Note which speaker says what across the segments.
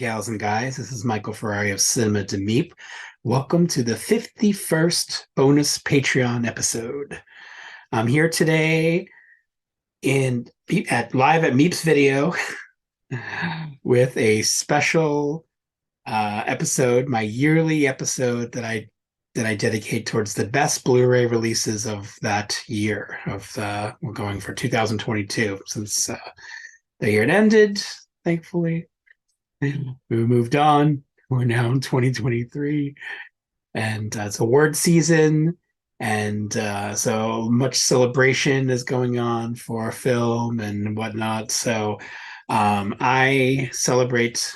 Speaker 1: gals and guys. This is Michael Ferrari of Cinema to Meep. Welcome to the 51st bonus Patreon episode. I'm here today live at Meep's Video with a special episode, my yearly episode that I dedicate towards the best Blu-ray releases of that year. We're going for 2022 since the year it ended, thankfully. We moved on. We're now in 2023, and it's award season, and so much celebration is going on for film and whatnot. So I celebrate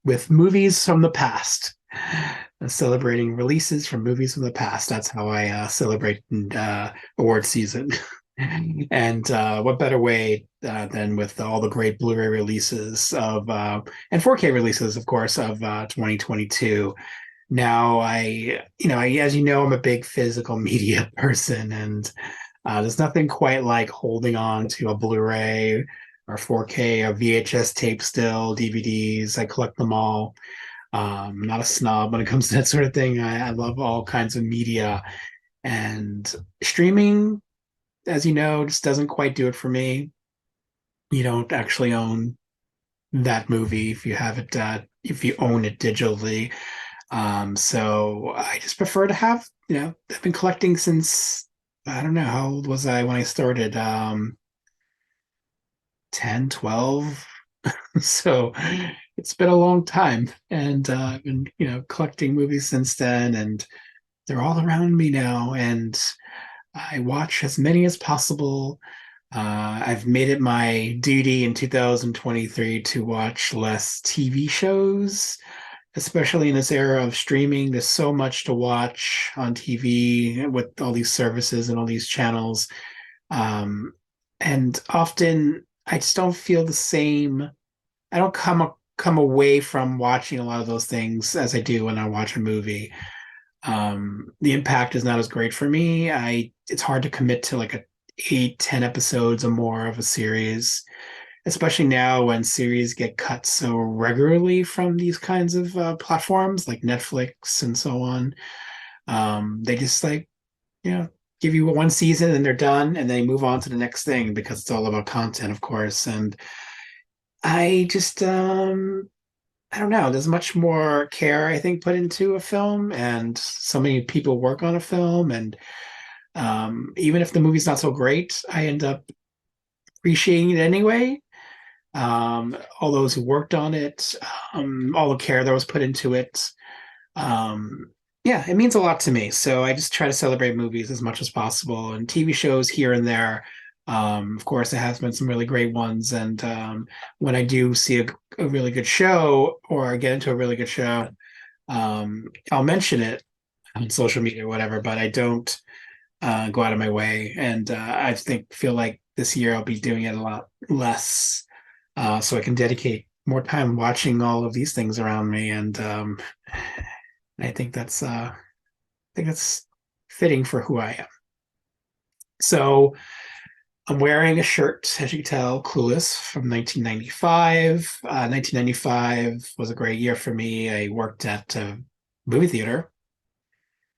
Speaker 1: with movies from the past, celebrating releases from movies from the past. That's how I celebrate award season. And what better way than with all the great Blu-ray releases of and 4K releases, of course, of 2022. Now, as you know, I'm a big physical media person, and there's nothing quite like holding on to a Blu-ray or 4K or VHS tape still, DVDs. I collect them all. I'm not a snob when it comes to that sort of thing. I love all kinds of media, and streaming, as you know, just doesn't quite do it for me. You don't actually own that movie if you have it, if you own it digitally. So I just prefer to have, I've been collecting since, I don't know, how old was I when I started? 10, 12. So it's been a long time. And I've been, collecting movies since then, and they're all around me now. And I watch as many as possible. I've made it my duty in 2023 to watch less TV shows, especially in this era of streaming. There's so much to watch on TV with all these services and all these channels. And often I just don't feel the same. I don't come away from watching a lot of those things as I do when I watch a movie. The impact is not as great for me. It's hard to commit to like a 8, 10 episodes or more of a series, especially now when series get cut so regularly from these kinds of platforms like Netflix and so on. They just give you one season and they're done, and they move on to the next thing because it's all about content, of course. And I just I don't know. There's much more care, I think, put into a film, and so many people work on a film. And even if the movie's not so great, I end up appreciating it anyway. All those who worked on it, all the care that was put into it. Yeah, it means a lot to me. So I just try to celebrate movies as much as possible, and TV shows here and there. Of course, there has been some really great ones, and when I do see a really good show or get into a really good show, I'll mention it on social media or whatever, but I don't go out of my way. And I feel like this year I'll be doing it a lot less, so I can dedicate more time watching all of these things around me. And I think that's fitting for who I am. So I'm wearing a shirt, as you can tell, Clueless from 1995. 1995 was a great year for me. I worked at a movie theater.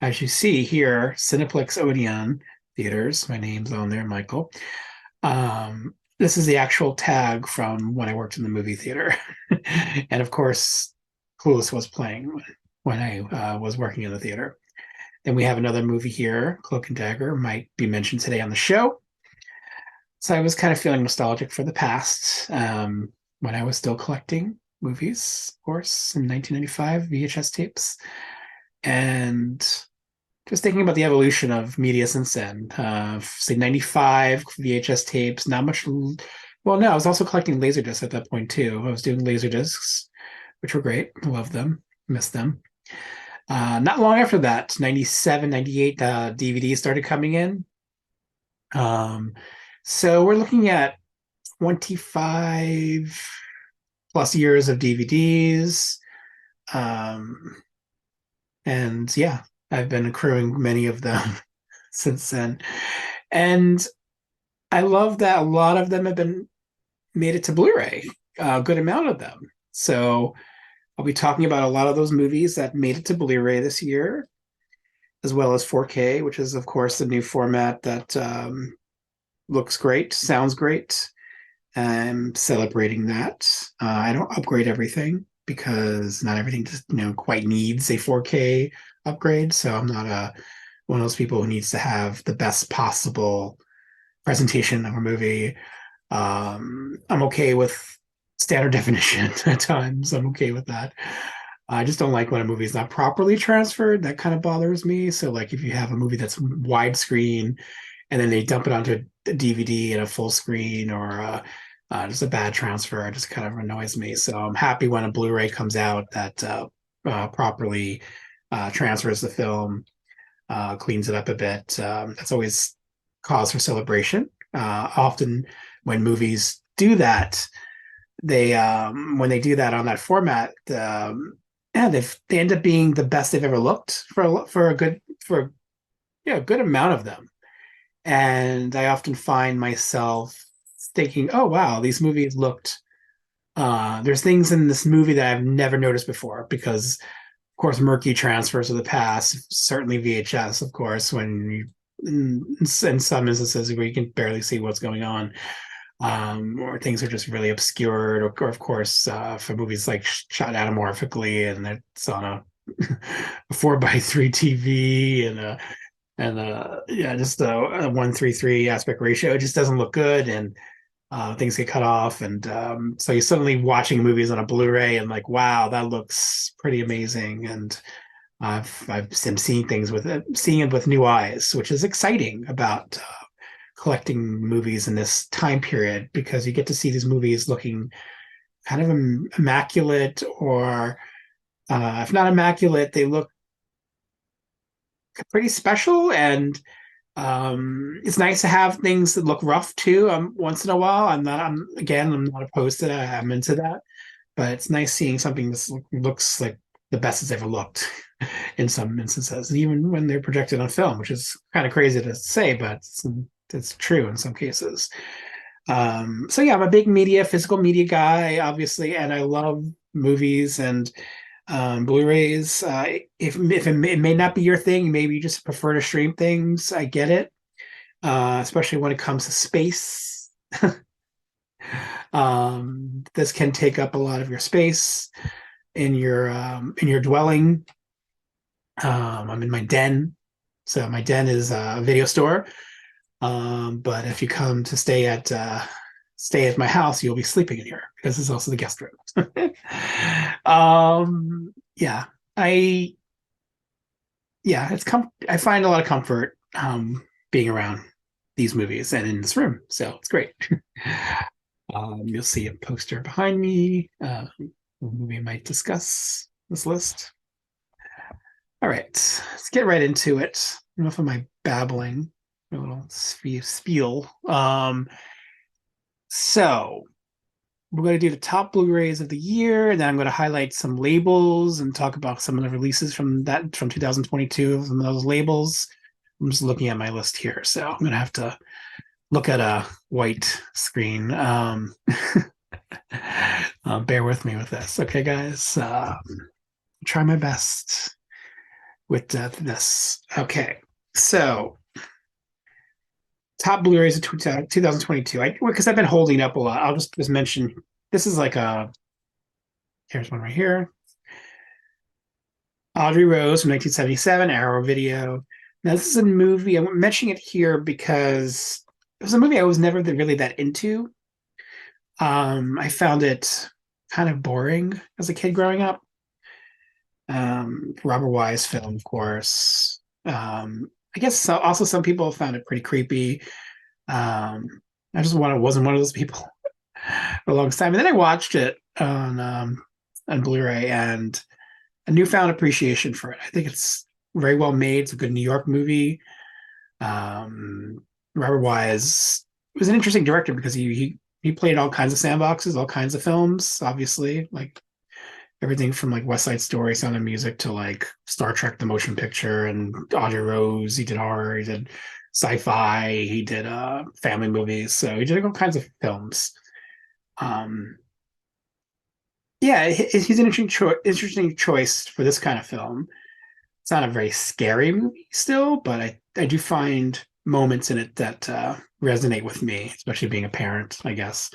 Speaker 1: As you see here, Cineplex Odeon Theaters. My name's on there, Michael. This is the actual tag from when I worked in the movie theater. And of course, Clueless was playing when I was working in the theater. Then we have another movie here, Cloak and Dagger, might be mentioned today on the show. So I was kind of feeling nostalgic for the past, when I was still collecting movies, of course, in 1995, VHS tapes. And just thinking about the evolution of media since then. Say 95 VHS tapes, not much. Well, no, I was also collecting Laserdiscs at that point too. I was doing Laserdiscs, which were great. I love them, miss them. Not long after that, 97, 98, DVDs started coming in. So we're looking at 25 plus years of DVDs. And yeah, I've been accruing many of them since then. And I love that a lot of them have been made it to Blu-ray, a good amount of them. So I'll be talking about a lot of those movies that made it to Blu-ray this year, as well as 4K, which is, of course, the new format that looks great, sounds great. I'm celebrating that. I don't upgrade everything because not everything just quite needs a 4K upgrade. So I'm not one of those people who needs to have the best possible presentation of a movie. I'm okay with standard definition at times. I'm okay with that. I just don't like when a movie is not properly transferred. That kind of bothers me. So, like, if you have a movie that's widescreen and then they dump it onto a DVD and a full screen, or just a bad transfer, it just kind of annoys me. So, I'm happy when a Blu-ray comes out that properly transfers the film, cleans it up a bit. That's always cause for celebration. Often, when movies do that, they when they do that on that format, yeah, they end up being the best they've ever looked for a good for yeah a good amount of them. And I often find myself thinking, oh wow, these movies looked. There's things in this movie that I've never noticed before because, of course, murky transfers of the past, certainly VHS, of course, when you in some instances where you can barely see what's going on, or things are just really obscured, or of course, for movies like shot anamorphically and it's on a 4:3 TV and yeah, just a 1:3 aspect ratio. It just doesn't look good, and things get cut off, and so you're suddenly watching movies on a Blu-ray and like, wow, that looks pretty amazing, and I'm seeing things with it, seeing it with new eyes, which is exciting about collecting movies in this time period because you get to see these movies looking kind of immaculate, or if not immaculate, they look pretty special. And it's nice to have things that look rough too. Once in a while, I'm not opposed to that. I'm into that, but it's nice seeing something that looks like the best it's ever looked in some instances, and even when they're projected on film, which is kind of crazy to say, but it's true in some cases. So yeah, I'm a big physical media guy, obviously, and I love movies and Blu-rays. It may not be your thing, maybe you just prefer to stream things. I get it, especially when it comes to space. This can take up a lot of your space in your dwelling. I'm in my den, so my den is a video store. But if you come to stay at my house, you'll be sleeping in here because it's also the guest room. Yeah, I yeah, I find a lot of comfort being around these movies and in this room, so it's great. You'll see a poster behind me. A movie I might discuss this list. All right, let's get right into it. Enough of my babbling, a little spiel. So we're going to do the top Blu-rays of the year, and then I'm going to highlight some labels and talk about some of the releases from 2022. Some of those labels. I'm just looking at my list here, so I'm going to have to look at a white screen. Bear with me with this, okay, guys? Try my best with this. Okay, so top Blu-rays of 2022. Because I've been holding up a lot. I'll just mention this is like here's one right here. Audrey Rose from 1977, Arrow Video. Now this is a movie. I'm mentioning it here because it was a movie I was never really that into. I found it kind of boring as a kid growing up. Robert Wise film, of course. I guess also some people found it pretty creepy. I just wasn't one of those people for a long time. And then I watched it on Blu-ray and a newfound appreciation for it. I think it's very well made. It's a good New York movie. Robert Wise was an interesting director because he played all kinds of sandboxes, all kinds of films, obviously, like everything from like West Side Story, Sound of Music to like Star Trek: The Motion Picture, and Audrey Rose. He did horror, he did sci-fi, he did family movies. So he did all kinds of films. Um, Yeah, he's an interesting choice for this kind of film. It's not a very scary movie still, but I do find moments in it that resonate with me, especially being a parent, I guess.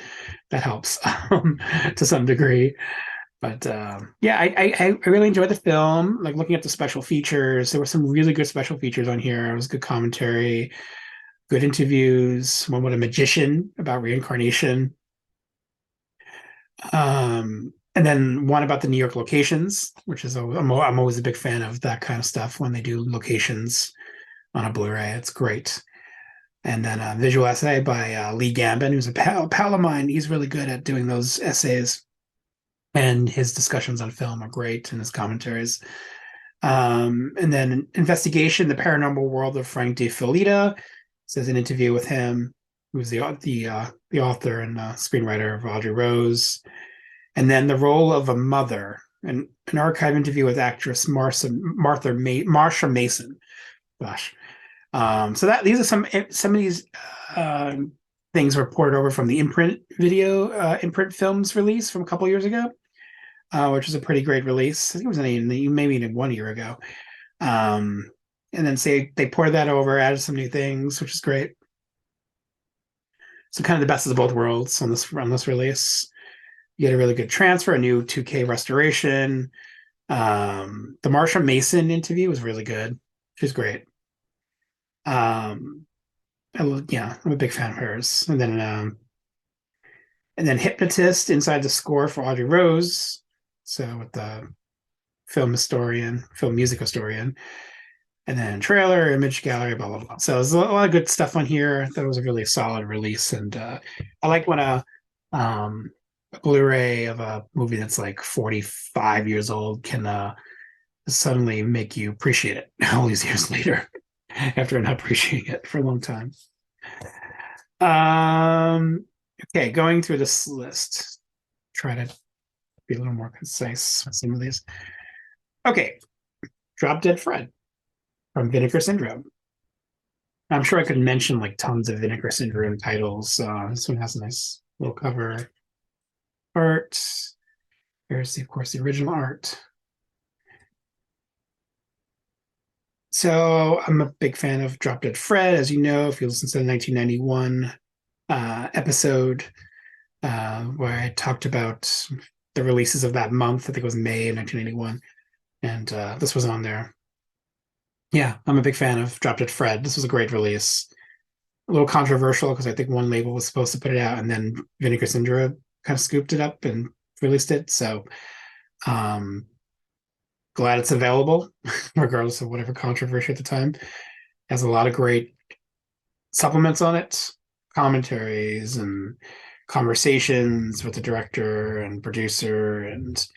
Speaker 1: That helps to some degree. But yeah, I really enjoyed the film. Like looking at the special features, there were some really good special features on here. It was good commentary, good interviews. One with a magician about reincarnation. And then one about the New York locations, which is I'm always a big fan of that kind of stuff when they do locations on a Blu-ray. It's great. And then a visual essay by Lee Gambin, who's a pal of mine. He's really good at doing those essays, and his discussions on film are great, and his commentaries. And then Investigation: The Paranormal World of Frank De Filita. Says an interview with him, who's the author and screenwriter of Audrey Rose. And then The Role of a Mother, an archive interview with actress Marsha Mason. Gosh. So that these are some of these uh, things were poured over from the imprint films release from a couple years ago, which is a pretty great release. I think it was maybe even 1 year ago. Um, and then say they poured that over, added some new things, which is great. So kind of the best of both worlds on this release. You get a really good transfer, a new 2K restoration. The Marsha Mason interview was really good. She's great. Um, yeah, I'm a big fan of hers. And then Hypnotist inside the score for Audrey Rose. So with the film music historian, and then trailer, image gallery, blah blah blah. So there's a lot of good stuff on here. That was a really solid release, and I like when a Blu-ray of a movie that's like 45 years old can suddenly make you appreciate it all these years later after not appreciating it for a long time. Um, okay, going through this list, try to be a little more concise with some of these. Okay, Drop Dead Fred from Vinegar Syndrome. I'm sure I could mention like tons of Vinegar Syndrome titles. This one has a nice little cover art. Here's, of course, the original art. So I'm a big fan of Drop Dead Fred, as you know, if you listen to the 1991 episode where I talked about the releases of that month. I think it was May of 1981, and this was on there. Yeah, I'm a big fan of Drop Dead Fred. This was a great release. A little controversial because I think one label was supposed to put it out, and then Vinegar Syndrome kind of scooped it up and released it. So um, glad it's available, regardless of whatever controversy at the time. It has a lot of great supplements on it, commentaries and conversations with the director and producer and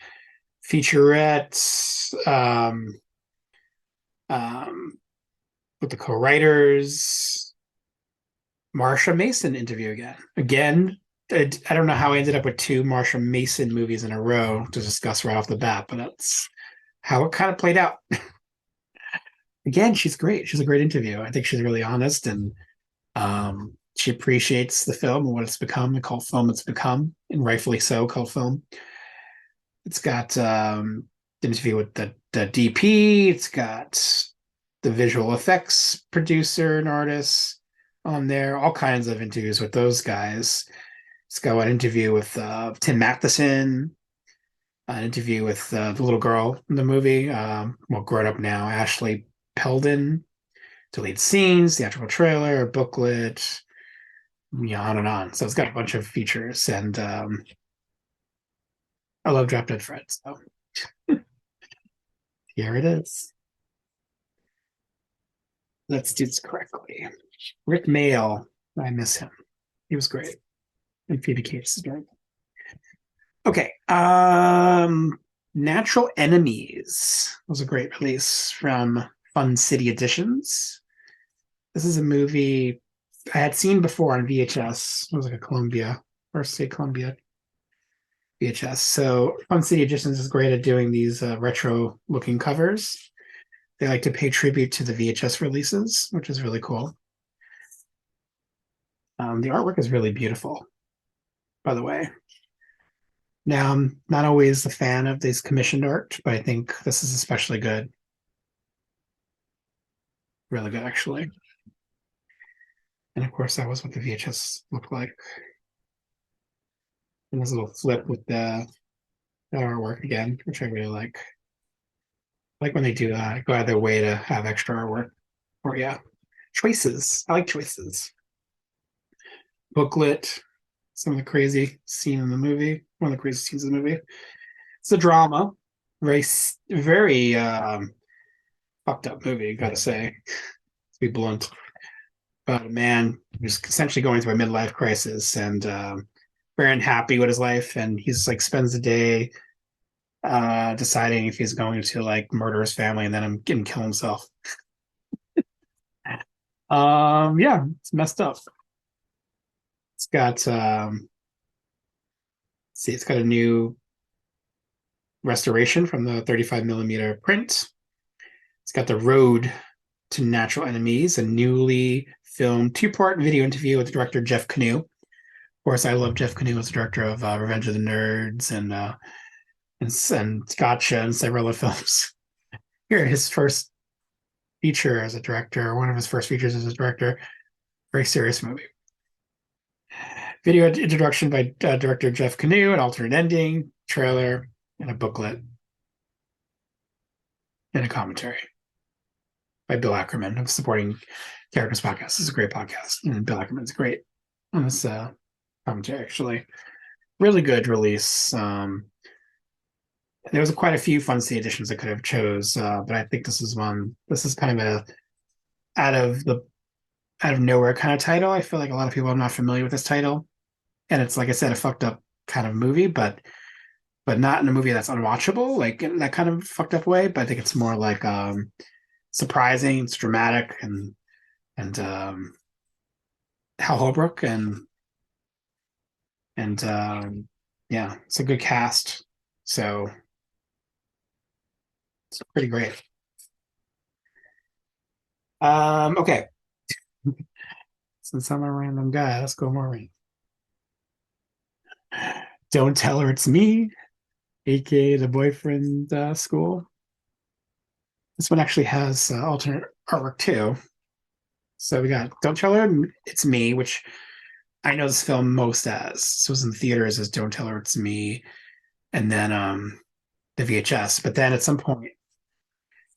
Speaker 1: featurettes um, with the co-writers. Marsha Mason interview again. Again, I don't know how I ended up with two Marsha Mason movies in a row to discuss right off the bat, but that's how it kind of played out. Again, she's great. She's a great interview. I think she's really honest, and she appreciates the film and what it's become, the cult film it's become, and rightfully so, cult film. It's got the interview with the DP. It's got the visual effects producer and artist on there. All kinds of interviews with those guys. It's got an interview with Tim Matheson, an interview with the little girl in the movie, well, grown up now, Ashley Peldon, to lead scenes, theatrical trailer, booklet, yeah, on and on. So it's got a bunch of features, and I love Drop Dead Fred. So here it is. Let's do this correctly. Rick Mail, I miss him. He was great. And Phoebe Cates is great. Okay. Natural Enemies was a great release from Fun City Editions. This is a movie I had seen before on VHS. It was like a Columbia, or say Columbia VHS. So Fun City Editions is great at doing these retro looking covers. They like to pay tribute to the VHS releases, which is really cool. The artwork is really beautiful, by the way. Now, I'm not always a fan of these commissioned art, but I think this is especially good. Really good, actually. And of course, that was what the VHS looked like. And this little flip with the artwork again, which I really like. I like when they do that, go out of their way to have extra artwork. Or yeah, choices. I like choices. Booklet, some of the crazy scene in the movie. One of the crazy scenes in the movie. It's a drama, very fucked up movie. Gotta say, to be blunt. About a man who's essentially going through a midlife crisis and very unhappy with his life, and he's like spends the day deciding if he's going to like murder his family and then kill himself. Yeah, it's messed up. It's got see, it's got a new restoration from the 35 millimeter print. It's got the road to natural enemies, a newly filmed two-part video interview with director Jeff Canoe. Of course, I love Jeff Canoe as the director of Revenge of the Nerds and Gotcha and several other films. Here, his first feature as a director, one of his first features as a director, very serious movie. Video introduction by director Jeff Canoe, an alternate ending, trailer, and a booklet, and a commentary by Bill Ackerman of Supporting Characters Podcast. This is a great podcast, and Bill Ackerman's great on this commentary, actually. Really good release. There was quite a few Fun City editions I could have chose, but I think this is one. This is kind of a out of the out of nowhere kind of title. I feel like a lot of people are not familiar with this title, and it's like I said, a fucked up kind of movie, but not in a movie that's unwatchable, like in that kind of fucked up way. But I think it's more like surprising, it's dramatic, and Hal Holbrook and yeah, it's a good cast, so it's pretty great. Okay, since I'm a random guy, let's go Maureen. Don't tell her it's me, aka the boyfriend school. This one actually has alternate artwork too. So we got Don't Tell Her It's Me, which I know this film most as. This was in theaters as Don't Tell Her It's Me, and then the VHS. But then at some point,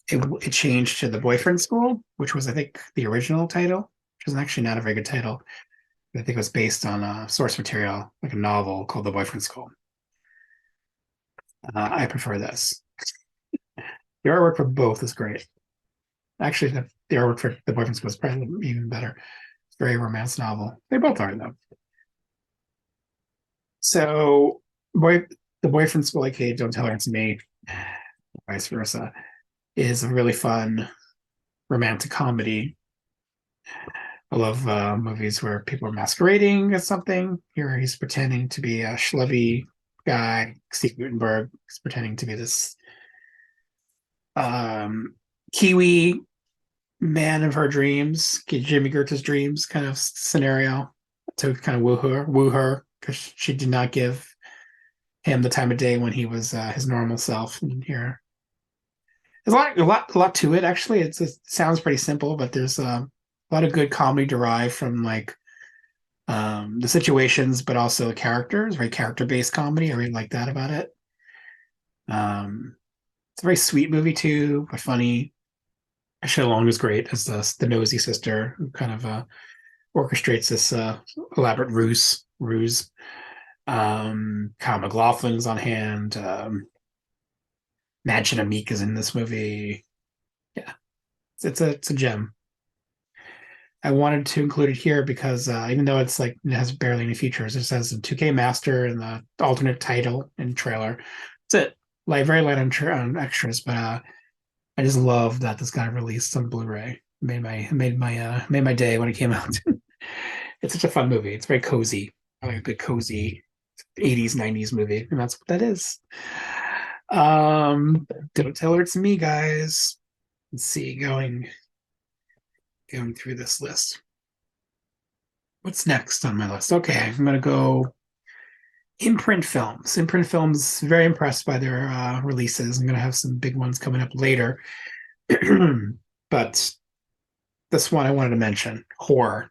Speaker 1: it changed to The Boyfriend School, which was, I think, the original title, which was actually not a very good title. I think it was based on a source material, like a novel called The Boyfriend School. I prefer this. The artwork for both is great. Actually, the artwork for The Boyfriend School is probably even better. It's a very romance novel. They both are, though. So, boy, The Boyfriend School, aka Don't Tell Her It's Me, vice versa, is a really fun romantic comedy. I love movies where people are masquerading as something. Here he's pretending to be a schlubby guy. Steve Guttenberg is pretending to be this Kiwi man of her dreams, Jimmy Gerta's dreams kind of scenario to kind of woo her because she did not give him the time of day when he was his normal self. And here, there's a lot to it. Actually, it sounds pretty simple, but there's a lot of good comedy derived from like the situations, but also the characters. Very character based comedy. I really like that about it. It's a very sweet movie too, but funny. Ashley Long is great as the nosy sister who kind of orchestrates this elaborate ruse. Kyle MacLachlan's on hand. Madge Meek is in this movie. Yeah, it's a gem. I wanted to include it here because even though it's like it has barely any features, it says a 2K master and the alternate title and trailer. That's it. Like very light on extras, but I just love that this got released on Blu-ray. Made my day when it came out. It's such a fun movie. It's very cozy. I like a good cozy 80s, 90s movie, and that's what that is. Don't tell her it's me, guys. Let's see, going through this list. What's next on my list? Okay, I'm gonna go Imprint Films. Imprint Films, very impressed by their releases. I'm going to have some big ones coming up later. But this one I wanted to mention, Horror,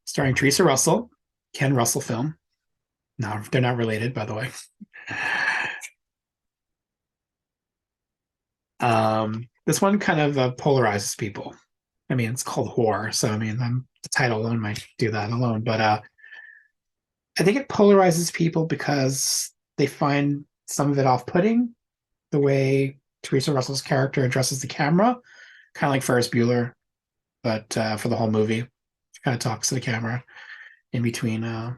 Speaker 1: starring Teresa Russell, Ken Russell film. No, they're not related, by the way. This one kind of polarizes people. I mean, it's called Horror, so I mean, the title alone might do that alone. But I think it polarizes people because they find some of it off-putting, the way Teresa Russell's character addresses the camera, kind of like Ferris Bueller, but for the whole movie, she kind of talks to the camera in between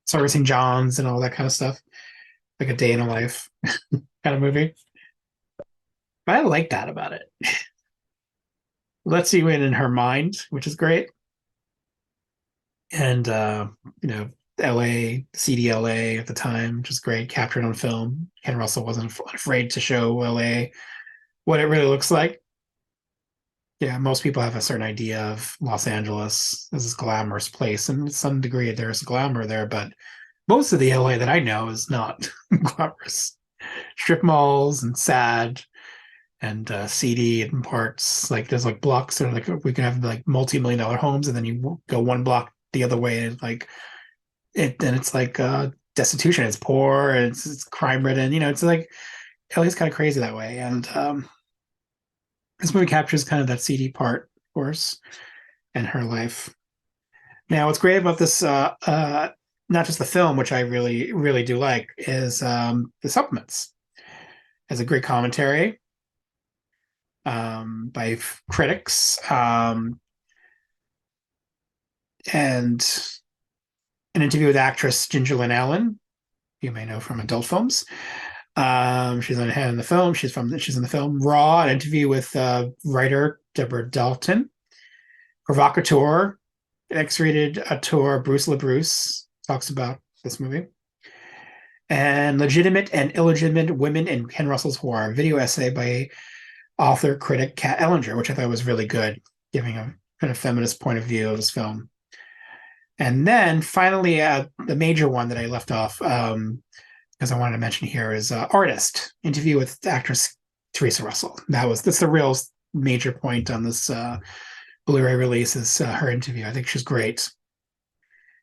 Speaker 1: servicing Johns and all that kind of stuff, like a day in a life kind of movie. But I like that about it. Lets you in her mind, which is great. And you know, LA, CDLA at the time, which is great, captured on film. Ken Russell wasn't afraid to show LA what it really looks like. Yeah, most people have a certain idea of Los Angeles as this glamorous place, and to some degree there's glamour there, but most of the LA that I know is not glamorous. Strip malls and sad and seedy in parts. Like there's like blocks that are like we can have like multi-million dollar homes, and then you go one block the other way, and like then it's like destitution. It's poor, and it's crime ridden. You know, it's like LA's kind of crazy that way, and this movie captures kind of that seedy part, of course, and her life. Now, what's great about this, not just the film, which I really, really do like, is the supplements. Has a great commentary by critics, and an interview with actress Ginger Lynn Allen, you may know from adult films. She's on hand in the film. She's in the film Raw, an interview with writer Deborah Dalton, provocateur, X-rated auteur Bruce LaBruce talks about this movie, and legitimate and illegitimate women in Ken Russell's horror, video essay by author critic Kat Ellinger, which I thought was really good, giving a kind of feminist point of view of this film. And then finally, the major one that I left off, because I wanted to mention here, is Artist, interview with actress Teresa Russell. That's the real major point on this Blu-ray release is her interview. I think she's great,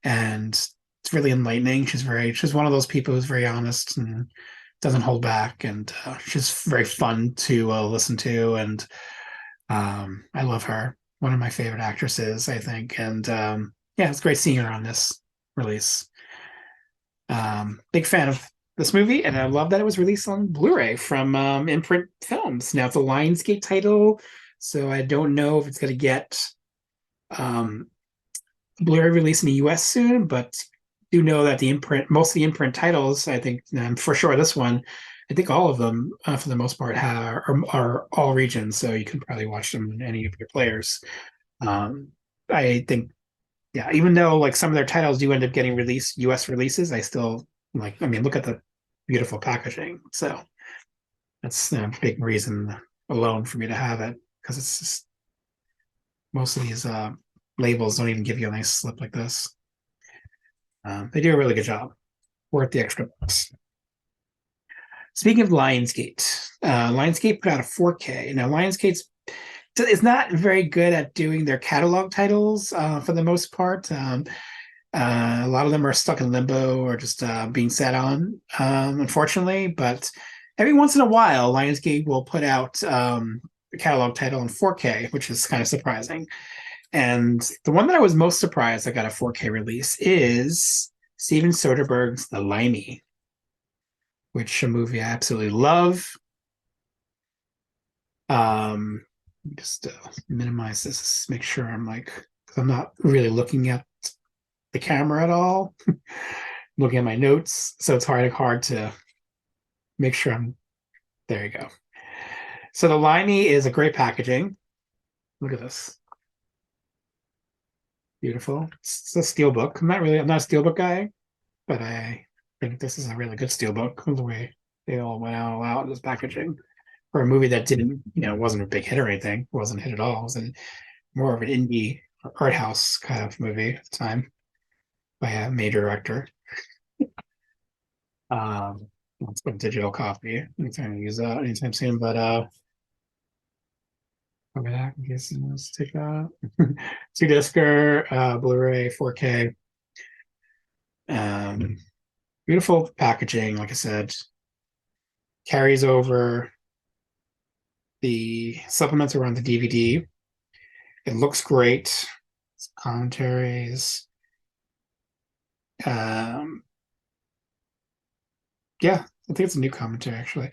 Speaker 1: and it's really enlightening. She's one of those people who's very honest and doesn't hold back, and she's very fun to listen to, and I love her. One of my favorite actresses, I think, and yeah, it's great seeing her on this release. Big fan of this movie, and I love that it was released on Blu-ray from Imprint Films. Now it's a Lionsgate title, so I don't know if it's going to get Blu-ray release in the US soon, but do know that most of the imprint titles, I think, for sure this one, I think all of them, for the most part, are all regions, so you can probably watch them in any of your players. I think, yeah, even though like some of their titles do end up getting released, US releases, I still like. I mean, look at the beautiful packaging. So that's a big reason alone for me to have it, because it's just most of these labels don't even give you a nice slip like this. They do a really good job. Worth the extra bucks. Speaking of Lionsgate, Lionsgate put out a 4K. Now, Lionsgate's is not very good at doing their catalog titles for the most part. A lot of them are stuck in limbo or just being sat on, unfortunately. But every once in a while, Lionsgate will put out a catalog title in 4K, which is kind of surprising. And the one that I was most surprised I got a 4K release is Steven Soderbergh's The Limey, which a movie I absolutely love. Just minimize this, make sure I'm not really looking at the camera at all, looking at my notes, so it's hard to make sure there you go. So The Limey is a great packaging. Look at this. Beautiful. It's a steelbook. I'm not a steelbook guy, but I think this is a really good steelbook, the way they all went out in this packaging for a movie that wasn't a big hit or anything. It wasn't a hit at all. It was more of an indie art house kind of movie at the time by a major director. Um, let's put digital copy. Anytime I use that anytime soon, but over that, I guess let's take that. Two discer, Blu-ray, 4K. Um, Beautiful packaging, like I said, carries over. The supplements are on the DVD. It looks great. Commentaries. Um, yeah, I think it's a new commentary actually.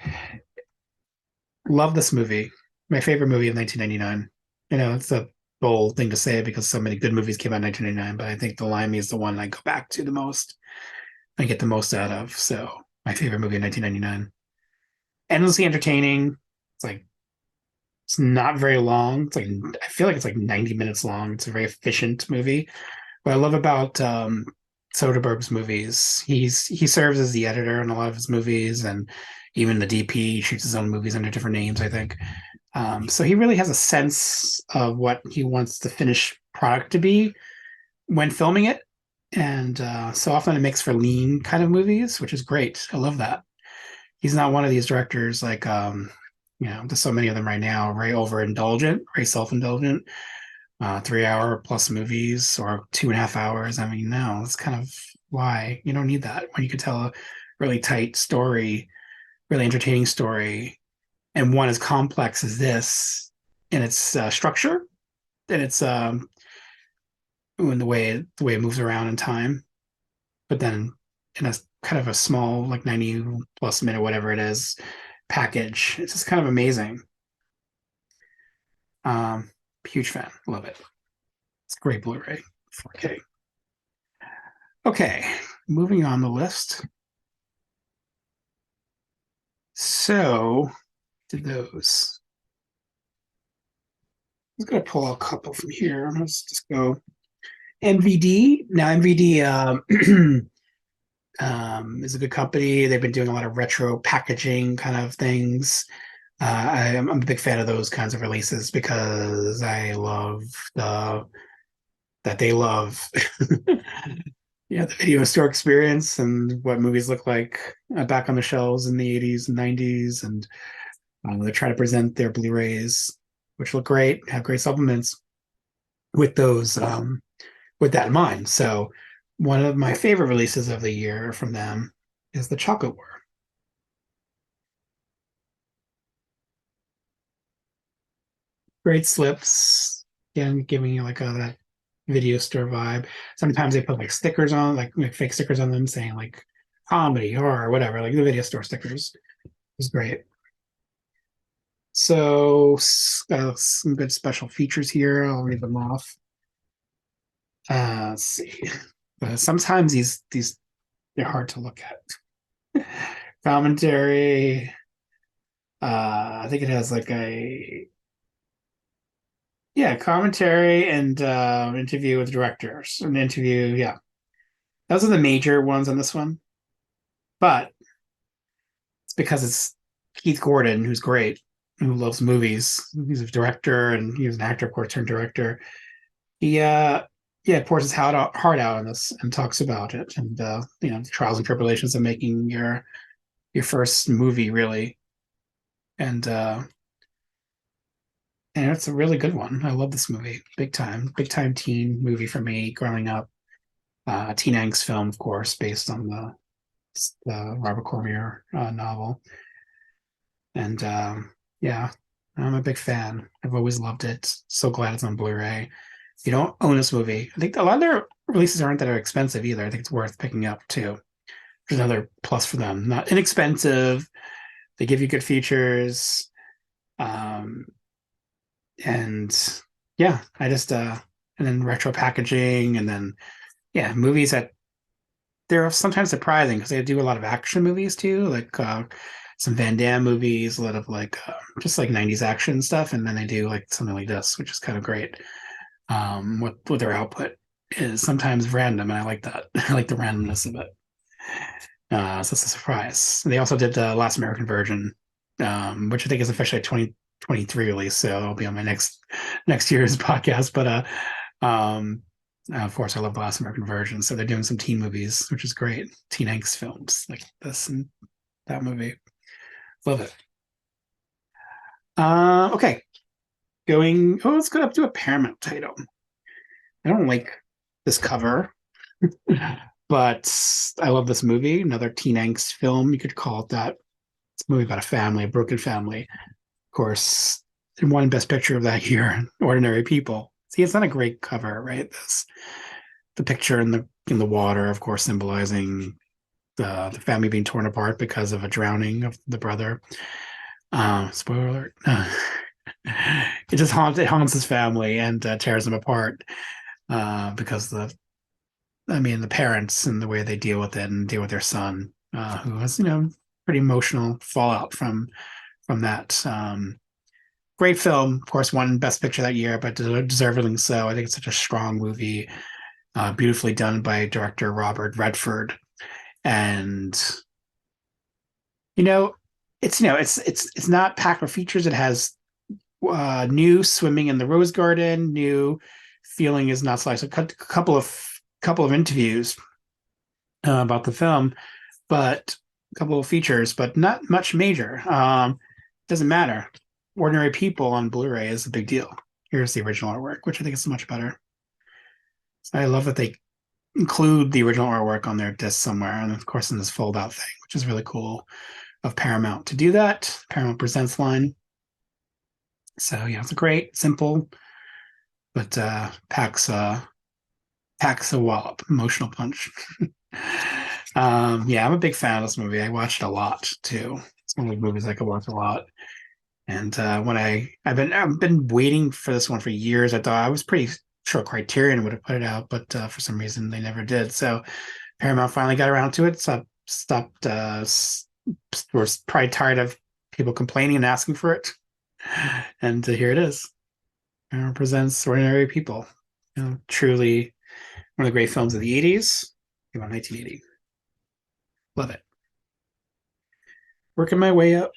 Speaker 1: Love this movie. My favorite movie of 1999. You know, it's a bold thing to say because so many good movies came out in 1999, but I think The Limey is the one I go back to the most. I get the most out of. So my favorite movie in 1999. Endlessly entertaining. It's like it's not very long. It's like I feel like it's like 90 minutes long. It's a very efficient movie. What I love about Soderbergh's movies, he serves as the editor in a lot of his movies, and even the DP shoots his own movies under different names, I think. So he really has a sense of what he wants the finished product to be when filming it, and so often it makes for lean kind of movies, which is great. I love that. He's not one of these directors like there's so many of them right now, very overindulgent, very self-indulgent, 3 hour plus movies or 2.5 hours. I mean, no, it's kind of why you don't need that when you could tell a really tight story, really entertaining story, and one as complex as this in its structure and its in the way it moves around in time, but then in a kind of a small like 90 plus minute whatever it is package. It's just kind of amazing. Um, Huge fan, love it. It's great Blu-ray, 4K. Okay, moving on the list. So, did those. I was going to pull a couple from here. Let's just go MVD. Now, MVD is a good company. They've been doing a lot of retro packaging kind of things. I'm a big fan of those kinds of releases because I love the that they love yeah, the video store experience and what movies look like back on the shelves in the 80s and 90s. And they try to present their Blu-rays, which look great, have great supplements with those, with that in mind. So one of my favorite releases of the year from them is the Chocolate War. Great slips, again, giving you like that video store vibe. Sometimes they put like stickers on, like fake stickers on them saying like comedy, horror, whatever, like the video store stickers. It's great. So some good special features here. I'll read them off. Let's see. Sometimes these they're hard to look at. Commentary. I think it has like a yeah commentary and interview with directors. An interview, yeah. Those are the major ones on this one, but it's because it's Keith Gordon, who's great, who loves movies. He's a director and he was an actor, of course, turned director. He yeah pours his heart out on this and talks about it and the trials and tribulations of making your first movie really and it's a really good one. I love this movie, big time teen movie for me growing up. Teen angst film, of course, based on the Robert Cormier novel. And yeah, I'm a big fan. I've always loved it. So glad it's on Blu-ray. If you don't own this movie, I think a lot of their releases aren't that expensive either. I think it's worth picking up too. There's another plus for them. Not inexpensive. They give you good features. Um, and yeah, I just and then retro packaging and then yeah, movies that they're sometimes surprising because they do a lot of action movies too, like some Van Damme movies, a lot of like just like 90s action stuff, and then they do like something like this, which is kind of great. What their output is sometimes random, and I like that. I like the randomness of it. So it's a surprise. They also did the Last American Virgin, which I think is officially a 2023 release, so it'll be on my next year's podcast. But Of course, I love the Last American Virgin, so they're doing some teen movies, which is great. Teen angst films like this and that movie. Love it. Okay, going. Oh, let's go up to a Paramount title. I don't like this cover, but I love this movie. Another teen angst film. You could call it that. It's a movie about a family, a broken family. Of course, it won Best Picture of that year, Ordinary People. See, it's not a great cover, right? This the picture in the water, of course, symbolizing the family being torn apart because of a drowning of the brother. Spoiler alert. It haunts his family and tears them apart because the parents and the way they deal with it and deal with their son, who has pretty emotional fallout from that. Great film, of course, won Best Picture that year, but deservedly so. I think it's such a strong movie, beautifully done by director Robert Redford, and you know, it's not packed with features. It has new swimming in the rose garden, new feeling is not sliced. A couple of interviews about the film, but a couple of features, but not much major. Doesn't matter. Ordinary People on Blu-ray is a big deal. Here's the original artwork, which I think is much better. So I love that they include the original artwork on their disc somewhere, and of course in this fold-out thing, which is really cool of Paramount to do that. Paramount Presents line. So yeah, it's a great, simple, but packs a wallop, emotional punch. Yeah, I'm a big fan of this movie. I watched it a lot too. It's one of the movies I could watch a lot. And when I've been waiting for this one for years. I thought I was pretty sure Criterion would have put it out, but for some reason they never did. So Paramount finally got around to it. So stopped. We're probably tired of people complaining and asking for it, and here it is. Paramount presents Ordinary People. Truly one of the great films of the '80s. About 1980. Love it. Working my way up.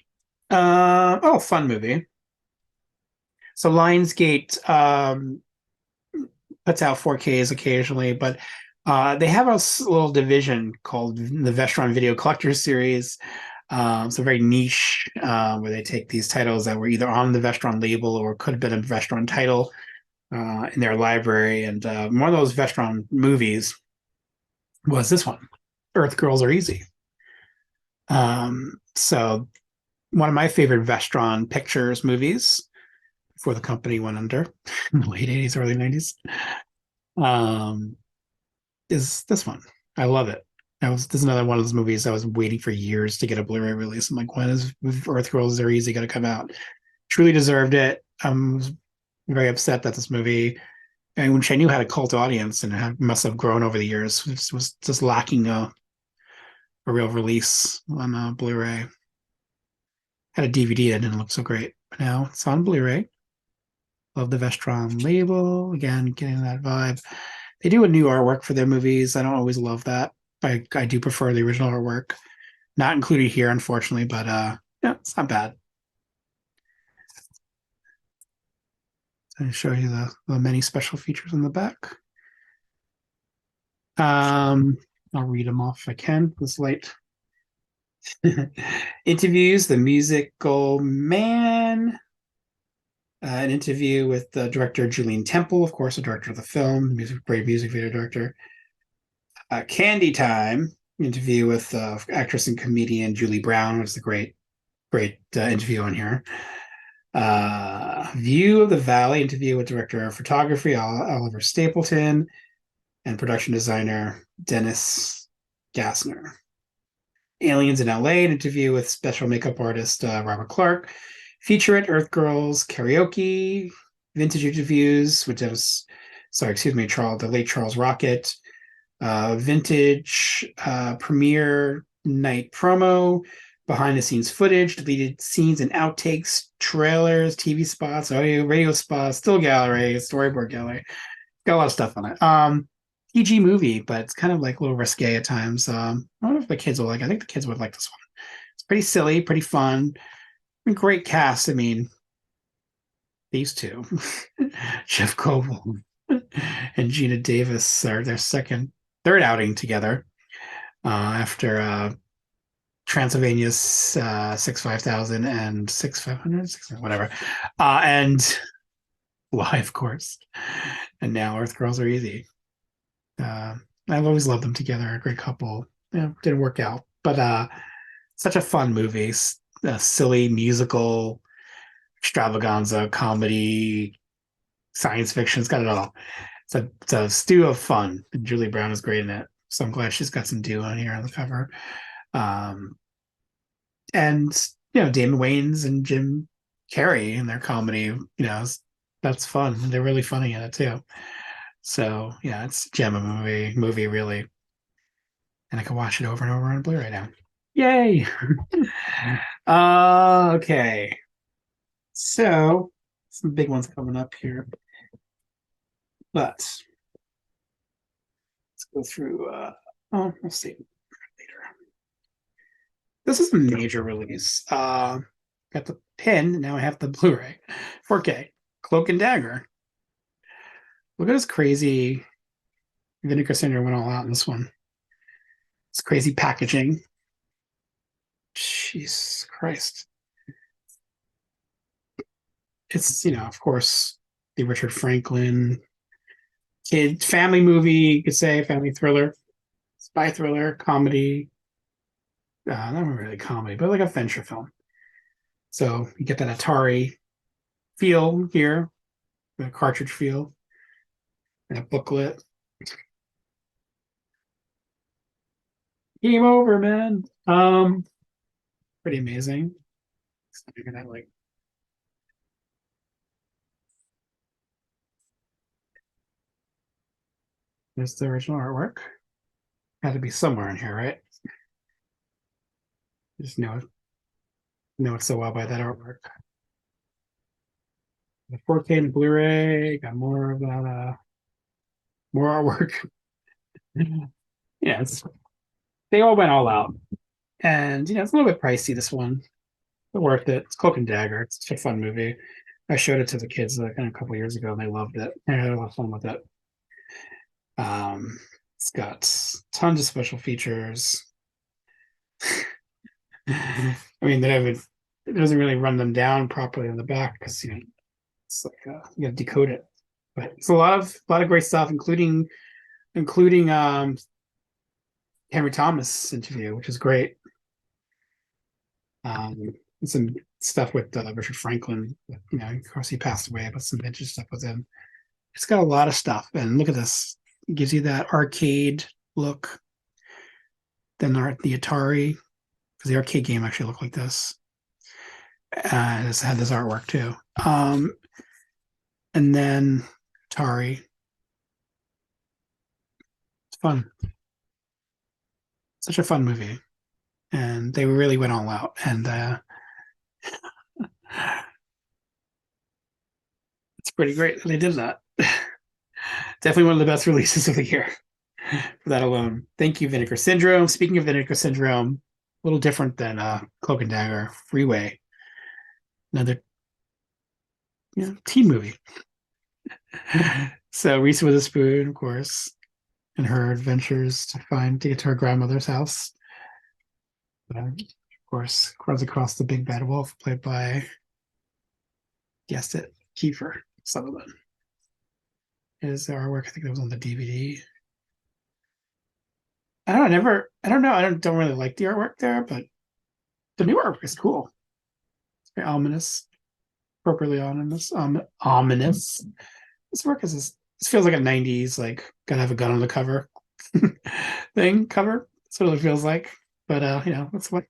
Speaker 1: Fun movie. So Lionsgate puts out 4Ks occasionally, but they have a little division called the Vestron Video Collectors Series. It's a very niche where they take these titles that were either on the Vestron label or could have been a Vestron title in their library. And one of those Vestron movies was this one, Earth Girls Are Easy. So one of my favorite Vestron Pictures movies before the company went under in the late 80s, early 90s, is this one. I love it. This is another one of those movies I was waiting for years to get a Blu-ray release. I'm like, when is Earth Girls Are Easy going to come out? Truly deserved it. I was very upset that this movie, and which I knew had a cult audience and must have grown over the years, was just lacking a real release on Blu-ray. Had a DVD that didn't look so great, but now it's on Blu-ray. Love the Vestron label. Again, getting that vibe. They do a new artwork for their movies. I don't always love that. I do prefer the original artwork. Not included here, unfortunately, but yeah, it's not bad. I'll show you the many special features in the back. I'll read them off if I can. This late. Interviews, The Musical Man. An interview with the director Julian Temple, of course, the director of the film, great music video director. Candy Time interview with actress and comedian Julie Brown, which is a great interview on here. View of the Valley interview with director of photography Oliver Stapleton and production designer Dennis Gassner. Aliens in LA, an interview with special makeup artist Robert Clark. Featurette Earth Girls Karaoke, vintage interviews, which was, the late Charles Rocket, vintage premiere night promo, behind the scenes footage, deleted scenes and outtakes, trailers, TV spots, audio, radio spots, still gallery, storyboard gallery. Got a lot of stuff on it. PG movie, but it's kind of like a little risque at times. I don't know if the kids will like it. I think the kids would like this one. It's pretty silly, pretty fun. Great cast. I mean, these two. Jeff Goldblum, and Gina Davis are their third outing together after Transylvania's 6 5000 and 6 500, whatever, and Why, of course, and now Earth Girls Are Easy. Uh, I've always loved them together, a great couple. Yeah, didn't work out, but such a fun movie, a silly musical extravaganza, comedy, science fiction. It's got it all. It's a stew of fun, and Julie Brown is great in it. So I'm glad she's got some dew on here on the cover. Um, and Damon Wayans and Jim Carrey in their comedy, that's fun. They're really funny in it too. So yeah, it's a gem of a movie really, and I can watch it over and over on Blu-ray now. Yay! Okay, so some big ones coming up here, but let's go through. We'll see later. This is a major release. Got the pin. Now I have the Blu-ray, 4K, Cloak and Dagger. Look at this crazy. Vinegar Syndrome went all out in this one. It's crazy packaging. Jesus Christ. It's, of course, the Richard Franklin kid family movie, you could say, family thriller, spy thriller, comedy. Not really comedy, but like a adventure film. So you get that Atari feel here, the cartridge feel, and a booklet. Game over, man. Pretty amazing. So you're gonna like there's the original artwork. Had to be somewhere in here, right? Just know it so well by that artwork. The 4K and Blu-ray got more of that more artwork. Yeah, they all went all out. And it's a little bit pricey, this one. But worth it. It's Cloak and Dagger. It's such a fun movie. I showed it to the kids a couple of years ago and they loved it. I had a lot of fun with it. It's got tons of special features. I mean, it doesn't really run them down properly on the back because it's like you got to decode it. But it's a lot of great stuff, including Henry Thomas interview, which is great. Some stuff with Richard Franklin. Of course, he passed away, but some vintage stuff with him. It's got a lot of stuff, and look at this. It gives you that arcade look. Then the Atari, because the arcade game actually looked like this. It's had this artwork too. And then Atari. It's fun. Such a fun movie. And they really went all out. And it's pretty great they did that. Definitely one of the best releases of the year for that alone. Thank you, Vinegar Syndrome. Speaking of Vinegar Syndrome, a little different than Cloak and Dagger, Freeway. Another teen movie. So Reese Witherspoon, of course, and her adventures to get to her grandmother's house. Of course, runs across the big bad wolf, played by, guessed it, Kiefer Sutherland. Is our work? I think that was on the DVD. I don't know. I don't really like the artwork there, but the new artwork is cool. It's very ominous, appropriately ominous. Ominous. This work this feels like a '90s like gotta have a gun on the cover cover. That's what it feels like. But that's what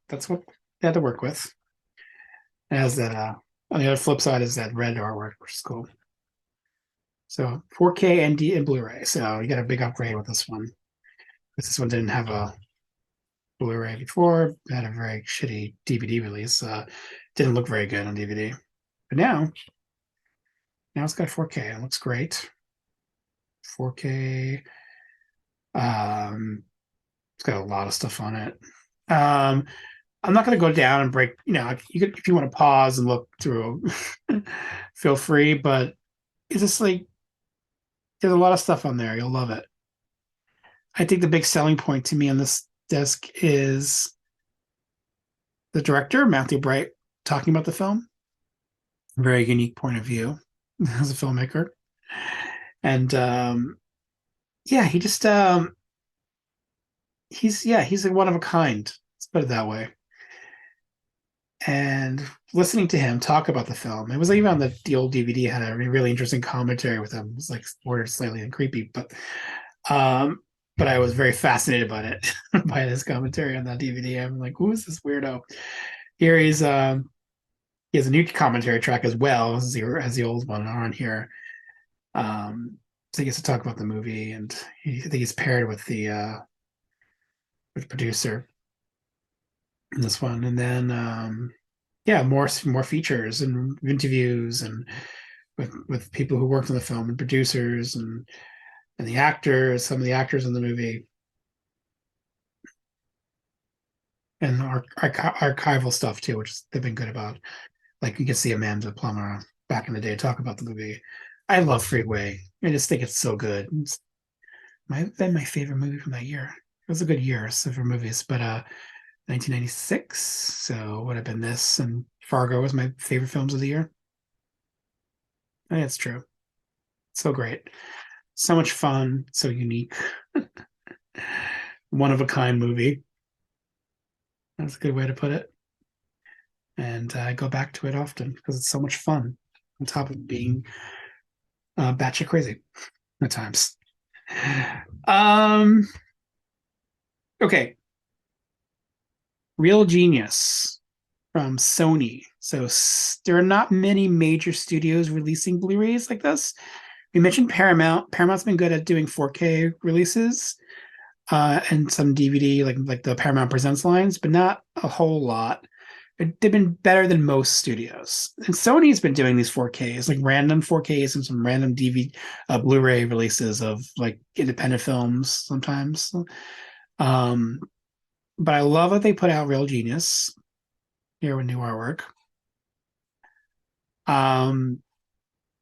Speaker 1: they had to work with. It has that on the other flip side is that red artwork, which is cool. So 4K and Blu-ray. So you got a big upgrade with this one. Because this one didn't have a Blu-ray before. It had a very shitty DVD release. Didn't look very good on DVD. But now it's got 4K. It looks great. 4K. It's got a lot of stuff on it. I'm not going to go down and break. You could, if you want to pause and look through, feel free. But it's just like There's a lot of stuff on there. You'll love it. I think the big selling point to me on this disc is the director, Matthew Bright, talking about the film. Very unique point of view as a filmmaker. And yeah, he's a one of a kind. Let's put it that way. And listening to him talk about the film, it was even on the old DVD had a really interesting commentary with him. It was like worded slightly and creepy, um, but I was very fascinated by it by this commentary on that DVD. I'm like, who is this weirdo? Here he has a new commentary track as well as the old one on here. So he gets to talk about the movie, and I think he's paired with the producer in this one, and then yeah, more features and interviews and with people who worked on the film and producers and the actors, some of the actors in the movie, and archival stuff too, which they've been good about. Like you can see Amanda Plummer back in the day talk about the movie. I love Freeway. I just think it's so good. It's might have been my favorite movie from that year. It was a good year for movies, but 1996. So would have been this and Fargo was my favorite films of the year. I think it's true. So great. So much fun. So unique. One of a kind movie. That's a good way to put it. And I go back to it often because it's so much fun. On top of being batshit crazy at times. Um. Okay. Real Genius from Sony. So there are not many major studios releasing Blu-rays like this. We mentioned Paramount. Paramount's been good at doing 4K releases and some DVD, like the Paramount Presents lines, but not a whole lot. They've been better than most studios. And Sony's been doing these 4Ks, like random 4Ks and some random DVD, Blu-ray releases of like independent films sometimes. Um, but I love that they put out Real Genius here with new artwork. Um,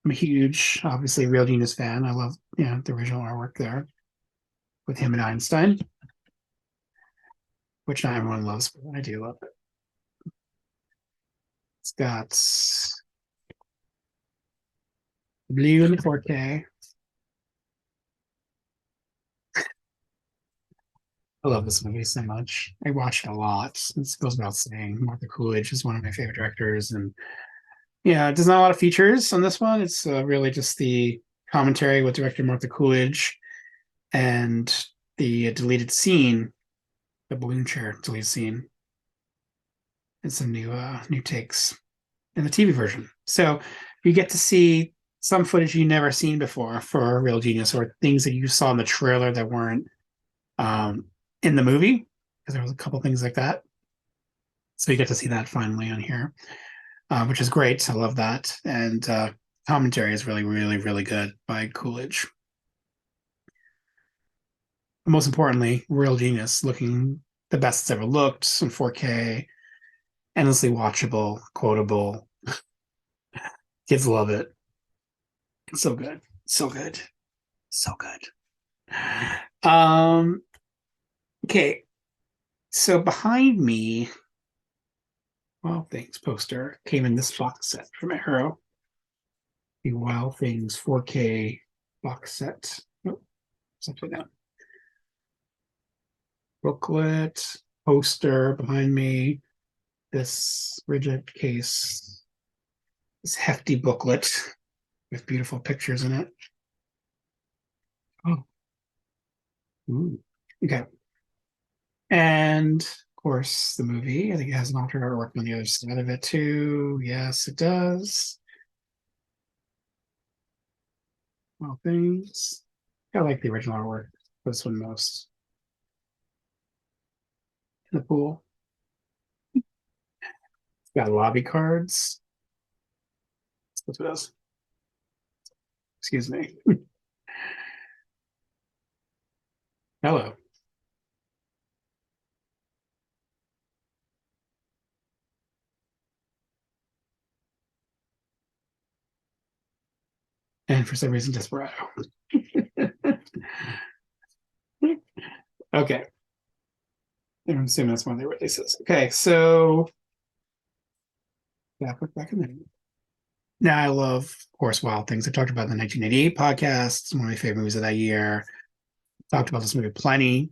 Speaker 1: I'm a huge, obviously, Real Genius fan. I love, the original artwork there with him and Einstein, which not everyone loves, but I do love it. It's got blue in the 4K. I love this movie so much. I watch it a lot. It goes without saying. Martha Coolidge is one of my favorite directors, and yeah, there's not a lot of features on this one. It's really just the commentary with director Martha Coolidge and the deleted scene, the balloon chair deleted scene, and some new takes in the TV version. So you get to see some footage you never seen before for Real Genius, or things that you saw in the trailer that weren't um, in the movie, because there was a couple things like that. So you get to see that finally on here, which is great. I love that. And commentary is really, really, really good by Coolidge. And most importantly, Real Genius looking the best it's ever looked in 4K, endlessly watchable, quotable. Kids love it. It's so good. So good. So good. Um, okay. So behind me, Wild Things poster came in this box set from Arrow. The Wild Things 4K box set. Oh, something down. Booklet, poster behind me. This rigid case. This hefty booklet with beautiful pictures in it. Oh, ooh. Okay. And of course, the movie. I think it has an alternate artwork on the other side of it too. Yes, it does. Well, things. I like the original artwork. This one most. In the pool. It's got lobby cards. What's with us? Excuse me. Hello. And for some reason, Desperado. Okay. I'm assuming that's one of their releases. Okay, so yeah, put back in there. Now I love, of course, Wild Things. I talked about the 1988 podcast. It's one of my favorite movies of that year. Talked about this movie plenty.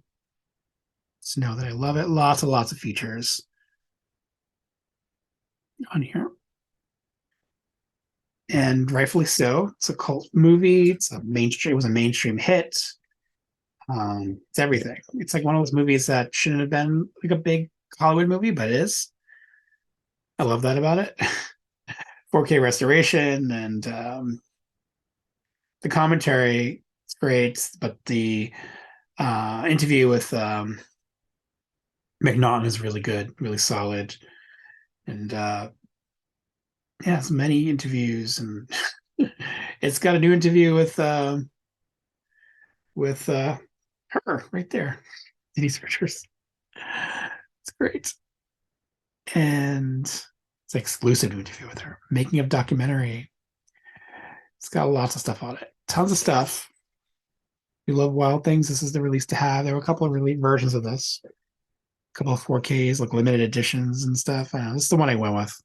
Speaker 1: So know that I love it. Lots of features on here. And rightfully so. It's a cult movie. It's a mainstream. It was a mainstream hit. It's everything. It's like one of those movies that shouldn't have been like a big Hollywood movie, but it is. I love that about it. 4K restoration and the commentary is great, but the interview with McNaughton is really good, really solid, and yeah, it's many interviews, and it's got a new interview with her right there, Denise Richards. It's great, and it's an exclusive interview with her, making of documentary. It's got lots of stuff on it, tons of stuff. You love Wild Things. This is the release to have. There were a couple of release versions of this, a couple of 4Ks, like limited editions and stuff. This is the one I went with.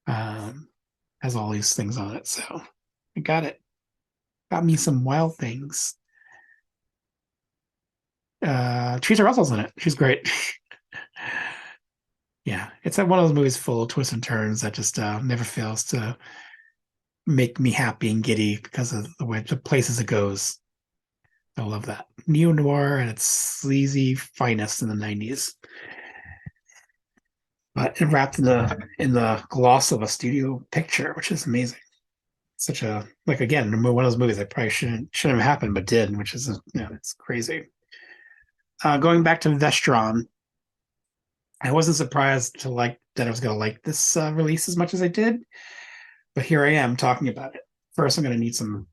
Speaker 1: Um, has all these things on it, so I got it. Got me some Wild Things. Teresa Russell's in it. She's great. Yeah, it's one of those movies full of twists and turns that just never fails to make me happy and giddy because of the places it goes. I love that neo noir and its sleazy finest in the '90s, but wrapped in the gloss of a studio picture, which is amazing. Such a like again one of those movies that probably shouldn't have happened, but did, which is it's crazy. Going back to Vestron, I wasn't surprised to like that I was going to like this release as much as I did, but here I am talking about it. First, I'm going to need some.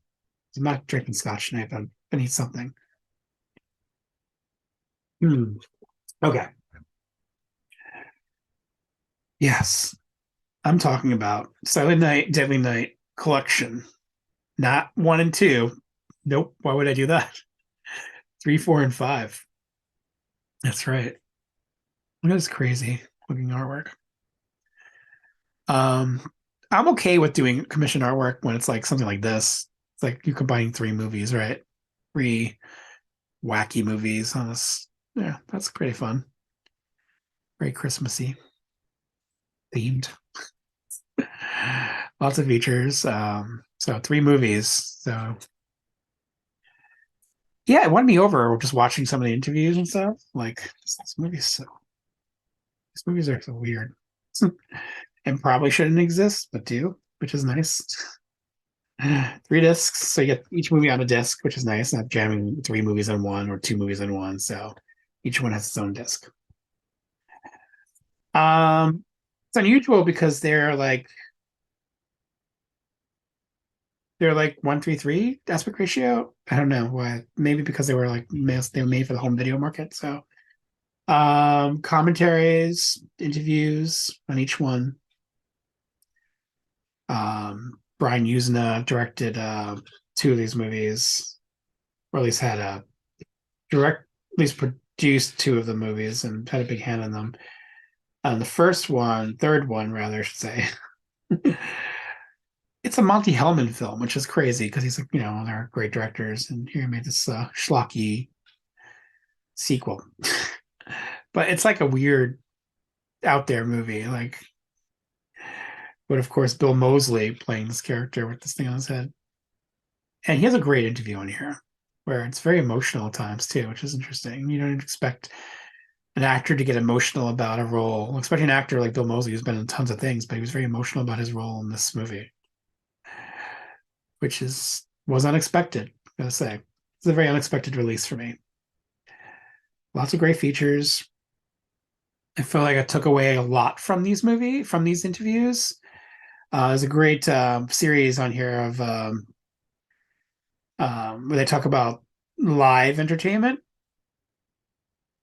Speaker 1: I'm not drinking scotch tonight, but I need something. Hmm. Okay. Yes, I'm talking about Silent Night, Deadly Night collection. Not one and two. Nope. Why would I do that? Three, four, and five. That's right. That is crazy looking artwork. Um, I'm okay with doing commission artwork when it's like something like this. It's like you're combining three movies, right? Three wacky movies on this. Yeah, that's pretty fun. Very Christmassy themed. Lots of features. So three movies. So yeah, it won me over just watching some of the interviews and stuff. Like this movie's so these movies are so weird. And probably shouldn't exist, but do, which is nice. Three discs, so you get each movie on a disc, which is nice. Not jamming three movies in one or two movies in one. So each one has its own disc. It's unusual because they're like 1:3 aspect ratio. I don't know why. Maybe because they were made for the home video market. So commentaries, interviews on each one. Brian Usna directed two of these movies, or at least had a at least produced two of the movies and had a big hand in them. The first one, third one rather, I should say. It's a Monty Hellman film, which is crazy because he's they're great directors, and here he made this schlocky sequel. But it's like a weird out there movie, like. But of course, Bill Moseley playing this character with this thing on his head, and he has a great interview on here where it's very emotional at times too, which is interesting. You don't expect an actor to get emotional about a role, especially an actor like Bill Moseley who's been in tons of things, but he was very emotional about his role in this movie, which was unexpected. I gotta say, it's a very unexpected release for me. Lots of great features. I feel like I took away a lot from these interviews. There's a great series on here of where they talk about live entertainment.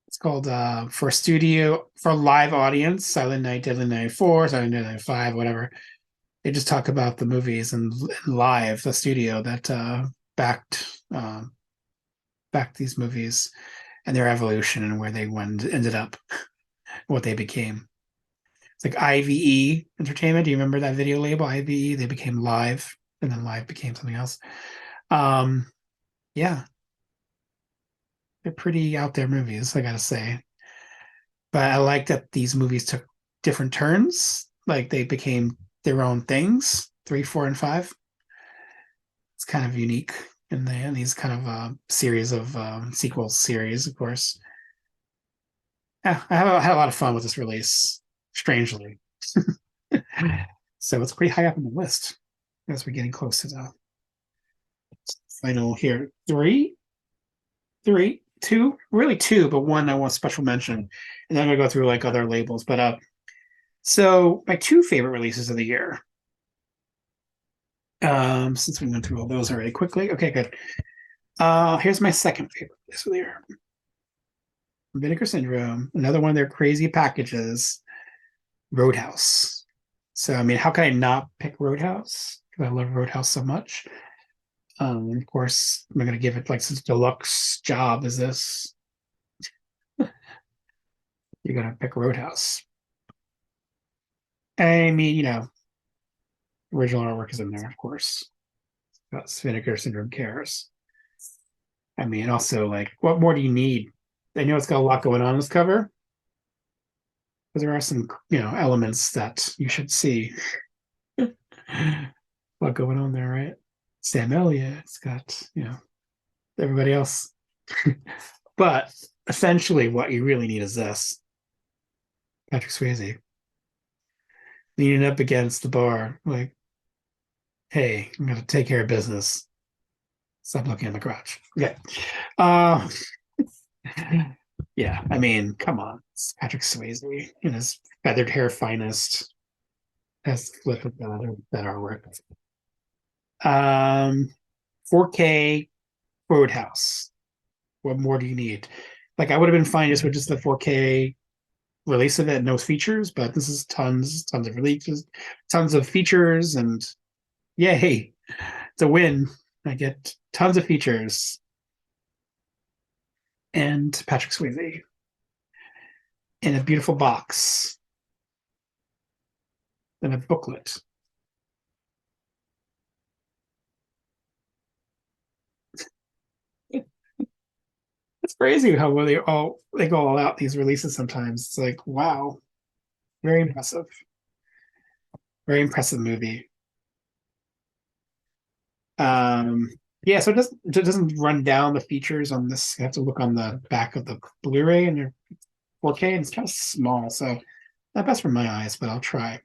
Speaker 1: It's called for live audience, Silent Night, Deadly Night 4, Silent Night 5, whatever. They just talk about the movies and live, the studio that backed these movies. and their evolution and where they went ended up, what they became. It's like IVE Entertainment. Do you remember that video label? IVE. They became Live, and then Live became something else. Um, yeah, they're pretty out there movies, I gotta say. But I like that these movies took different turns. Like they became their own things. Three, four, and five. It's kind of unique in these kind of series of sequel series, of course. Yeah, had a lot of fun with this release. Strangely, so it's pretty high up on the list as we're getting close to the final here. Three, two, really two, but one I want special mention, and then I'm gonna go through like other labels. But so my two favorite releases of the year. Since we went through all those already quickly. Okay, good. Here's my second favorite release of the year. Vinegar Syndrome, another one of their crazy packages, Roadhouse. So, I mean, how can I not pick Roadhouse? Because I love Roadhouse so much. Of course, I'm going to give it like such a deluxe job as this. You're going to pick Roadhouse. I mean, original artwork is in there, of course. That's Vinegar Syndrome cares. I mean, also, like, what more do you need? I know it's got a lot going on this cover, but there are some, elements that you should see. A lot going on there, right? Sam Elliott, it's got, everybody else. But essentially, what you really need is this Patrick Swayze leaning up against the bar, like, hey, I'm going to take care of business. Stop looking at the crotch. Okay. Uh, yeah, I mean, come on. It's Patrick Swayze in his feathered hair finest. Has flip of that artwork. 4K Roadhouse. What more do you need? Like I would have been fine just with just the 4K release of it, no features, but this is tons of releases, tons of features, and yay, it's a win. I get tons of features and Patrick Swayze in a beautiful box and a booklet. It's crazy how well they go all out these releases sometimes. It's like, wow, very impressive. Very impressive movie. Um, yeah, so it doesn't run down the features on this. You have to look on the back of the Blu-ray and your 4K, and it's kind of small, so not best for my eyes, but I'll try.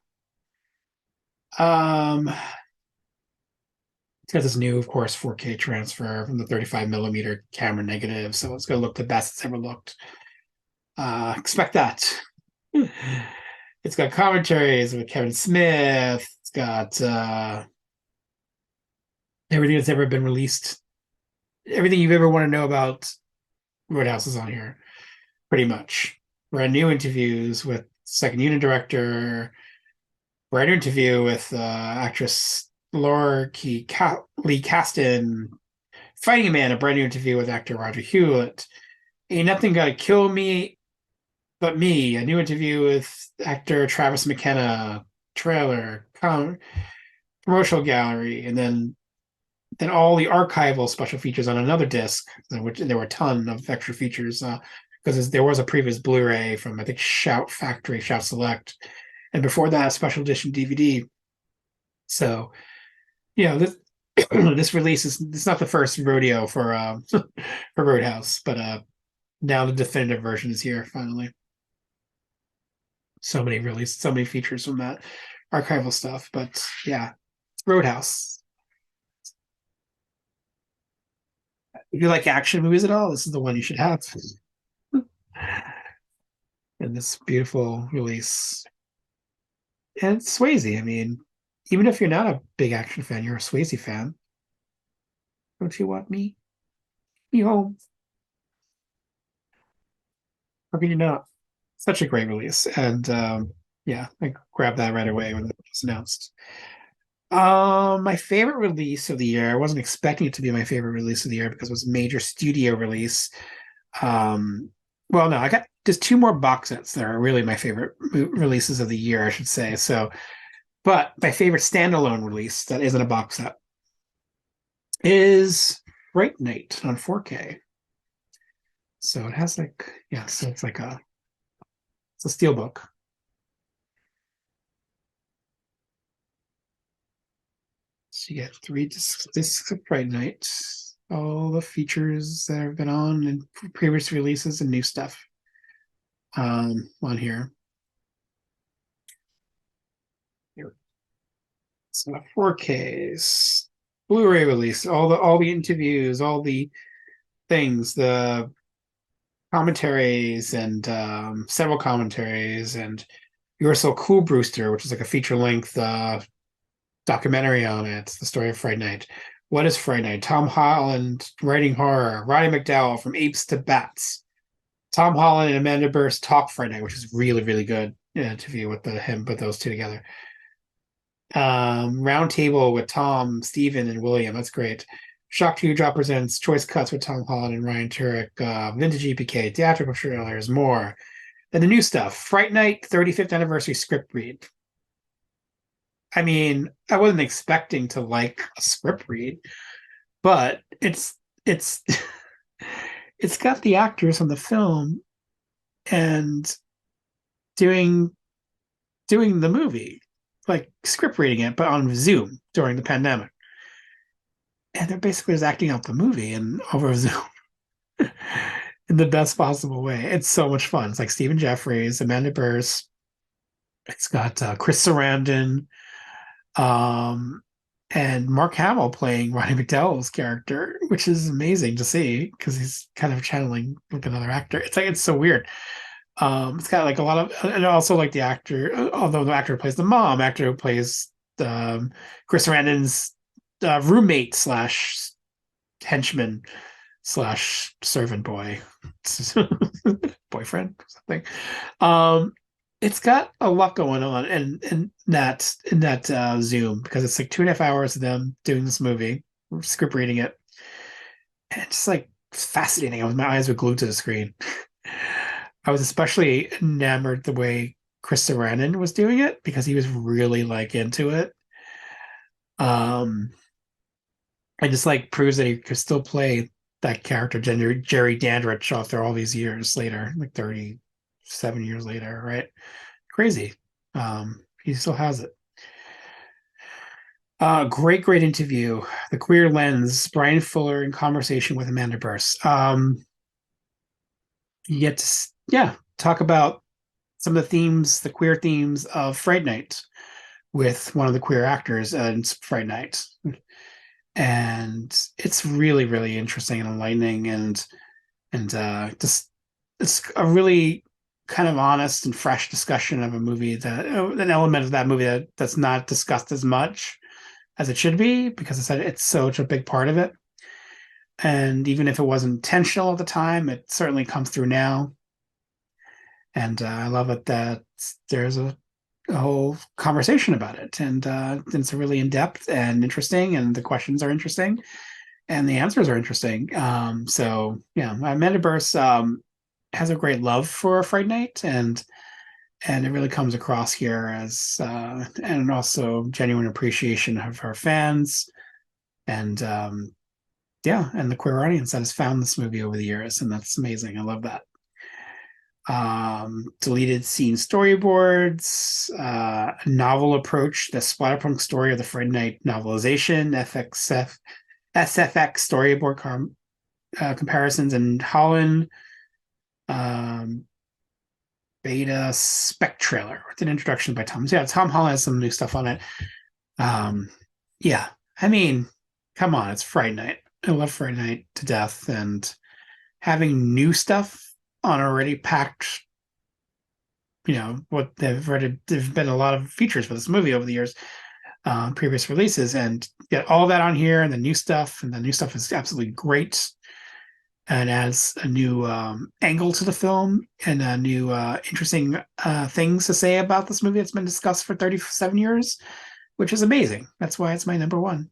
Speaker 1: It's got this new, of course, 4K transfer from the 35 millimeter camera negative, so it's gonna look the best it's ever looked. Expect that. It's got commentaries with Kevin Smith. It's got everything that's ever been released. Everything you've ever want to know about Roadhouse is on here, pretty much. Brand new interviews with second unit director, brand new interview with actress Lee Caston, Fighting Man, a brand new interview with actor Roger Hewlett. Ain't Nothing Gonna Kill Me But Me, a new interview with actor Travis McKenna, trailer, promotional gallery, and then all the archival special features on another disc, which there were a ton of extra features because there was a previous Blu-ray from I think Shout Factory, Shout Select, and before that, a special edition DVD. So, this this release is it's not the first rodeo for for Roadhouse, but now the definitive version is here finally. So many features from that archival stuff, but yeah, it's Roadhouse. If you like action movies at all, this is the one you should have. And this beautiful release. And Swayze, I mean, even if you're not a big action fan, you're a Swayze fan. Don't you want me home? How can you not? Such a great release. And yeah, I grabbed that right away when it was announced. My favorite release of the year, I wasn't expecting it to be my favorite release of the year because it was a major studio release. Well, no, I got just two more box sets that are really my favorite releases of the year, I should say. So, but my favorite standalone release that isn't a box set is Fright Night on 4K. So it has like, yeah, so it's like it's a steelbook. So you get three discs of Fright Night, all the features that have been on in previous releases and new stuff on here. Here. So 4Ks, Blu-ray release, all the interviews, all the things, the commentaries and several commentaries, and You're So Cool, Brewster, which is like a feature length documentary on it, the story of Fright Night. What is Fright Night? Tom Holland writing horror. Roddy McDowell from Apes to Bats. Tom Holland and Amanda Burst talk Fright Night, which is really, really good interview with him put those two together. Round table with Tom, Steven, and William. That's great. Shock to You Drop presents Choice Cuts with Tom Holland and Ryan Turek. Vintage EPK, theatrical trailers, more. Then the new stuff. Fright Night 35th anniversary script read. I mean, I wasn't expecting to like a script read, but it's it's got the actors from the film and doing doing the movie, like script reading it, but on Zoom during the pandemic. And they're basically just acting out the movie and over Zoom in the best possible way. It's so much fun. It's like Stephen Jeffries, Amanda Burst. It's got Chris Sarandon, um, and Mark Hamill playing Roddy McDowell's character, which is amazing to see because he's kind of channeling like another actor. It's like it's so weird. It's got like a lot of, and also like the actor, although the actor who plays the mom, actor who plays Chris Sarandon's roommate slash henchman slash servant boy, boyfriend, something. Um, it's got a lot going on, and in that Zoom because it's like 2.5 hours of them doing this movie, script reading it, and it's just like fascinating. My eyes were glued to the screen. I was especially enamored the way Chris Sarandon was doing it because he was really like into it. Um, and just like proves that he could still play that character, Jerry Dandridge, after all these years later, like 37 years later, right? Crazy. He still has it. Great interview. The Queer Lens, Brian Fuller in conversation with Amanda Burst. You get to, yeah, talk about some of the themes, the queer themes of Fright Night with one of the queer actors in Fright Night. And it's really, really interesting and enlightening and just it's a really kind of honest and fresh discussion of a movie that an element of that movie that's not discussed as much as it should be because it's such a big part of it. And even if it wasn't intentional at the time, it certainly comes through now. And I love it that there's a whole conversation about it, and it's really in depth and interesting, and the questions are interesting, and the answers are interesting. So yeah, Amanda Burst has a great love for Fright Night, and it really comes across here as and also genuine appreciation of her fans, and yeah, and the queer audience that has found this movie over the years, and that's amazing. I love that. Deleted scene storyboards, novel approach, the splatterpunk story of the Fright Night novelization, SFX storyboard comparisons, and Holland beta spec trailer with an introduction by Tom. So yeah, Tom Holland has some new stuff on it. Yeah, I mean, come on, it's Fright Night. I love Fright Night to death, and having new stuff on already packed, what there've been a lot of features for this movie over the years, previous releases, and get all that on here and the new stuff, and the new stuff is absolutely great and adds a new angle to the film and a new interesting things to say about this movie that's been discussed for 37 years, which is amazing. That's why it's my number one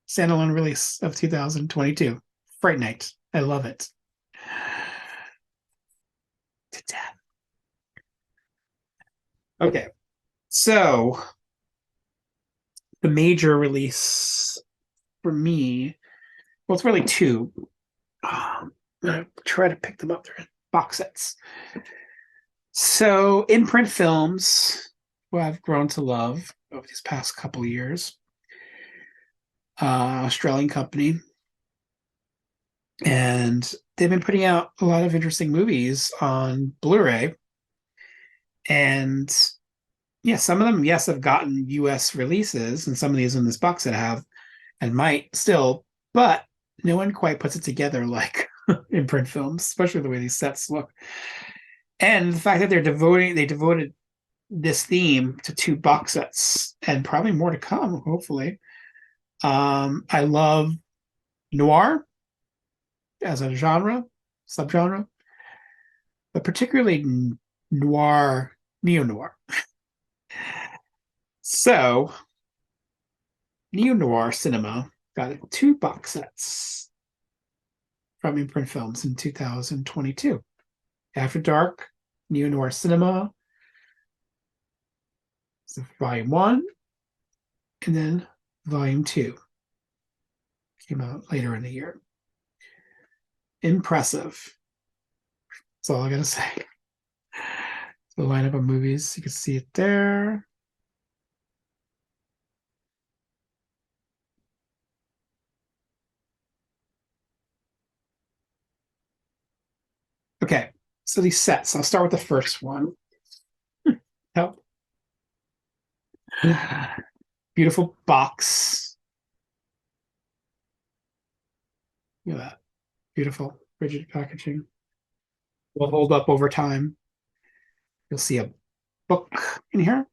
Speaker 1: standalone release of 2022. Fright Night. I love it. to death. Okay, so the major release for me, well, it's really two. I'm gonna try to pick them up. They're in box sets. So imprint films, who I've grown to love over these past couple of years, Australian company, and they've been putting out a lot of interesting movies on Blu-ray. And yeah, some of them, yes, have gotten US releases, and some of these in this box set have and might still, but no one quite puts it together like imprint films, especially the way these sets look. And the fact that they devoted this theme to two box sets and probably more to come, hopefully. I love noir as a genre, subgenre, but particularly noir, neo noir. So, neo noir cinema got two box sets from imprint films in 2022. After Dark, neo noir cinema, so volume one, and then volume two came out later in the year. Impressive. That's all I gotta say. The lineup of movies, you can see it there. Okay, so these sets. I'll start with the first one. Help. Beautiful box. Look at that. Beautiful, rigid packaging. Will hold up over time. You'll see a book in here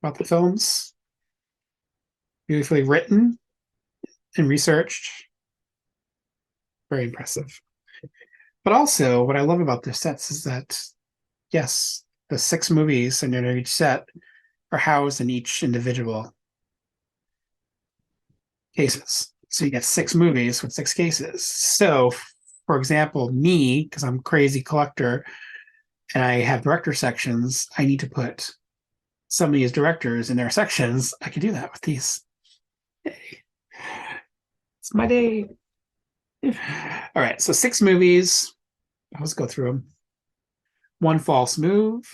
Speaker 1: about the films. Beautifully written and researched. Very impressive. But also, what I love about this sets is that, yes, the six movies under each set are housed in each individual cases. So you get six movies with six cases. So, for example, me, because I'm a crazy collector and I have director sections, I need to put some of these directors in their sections. I can do that with these. Yay. It's my day. All right, so six movies. Let's go through them. One False Move,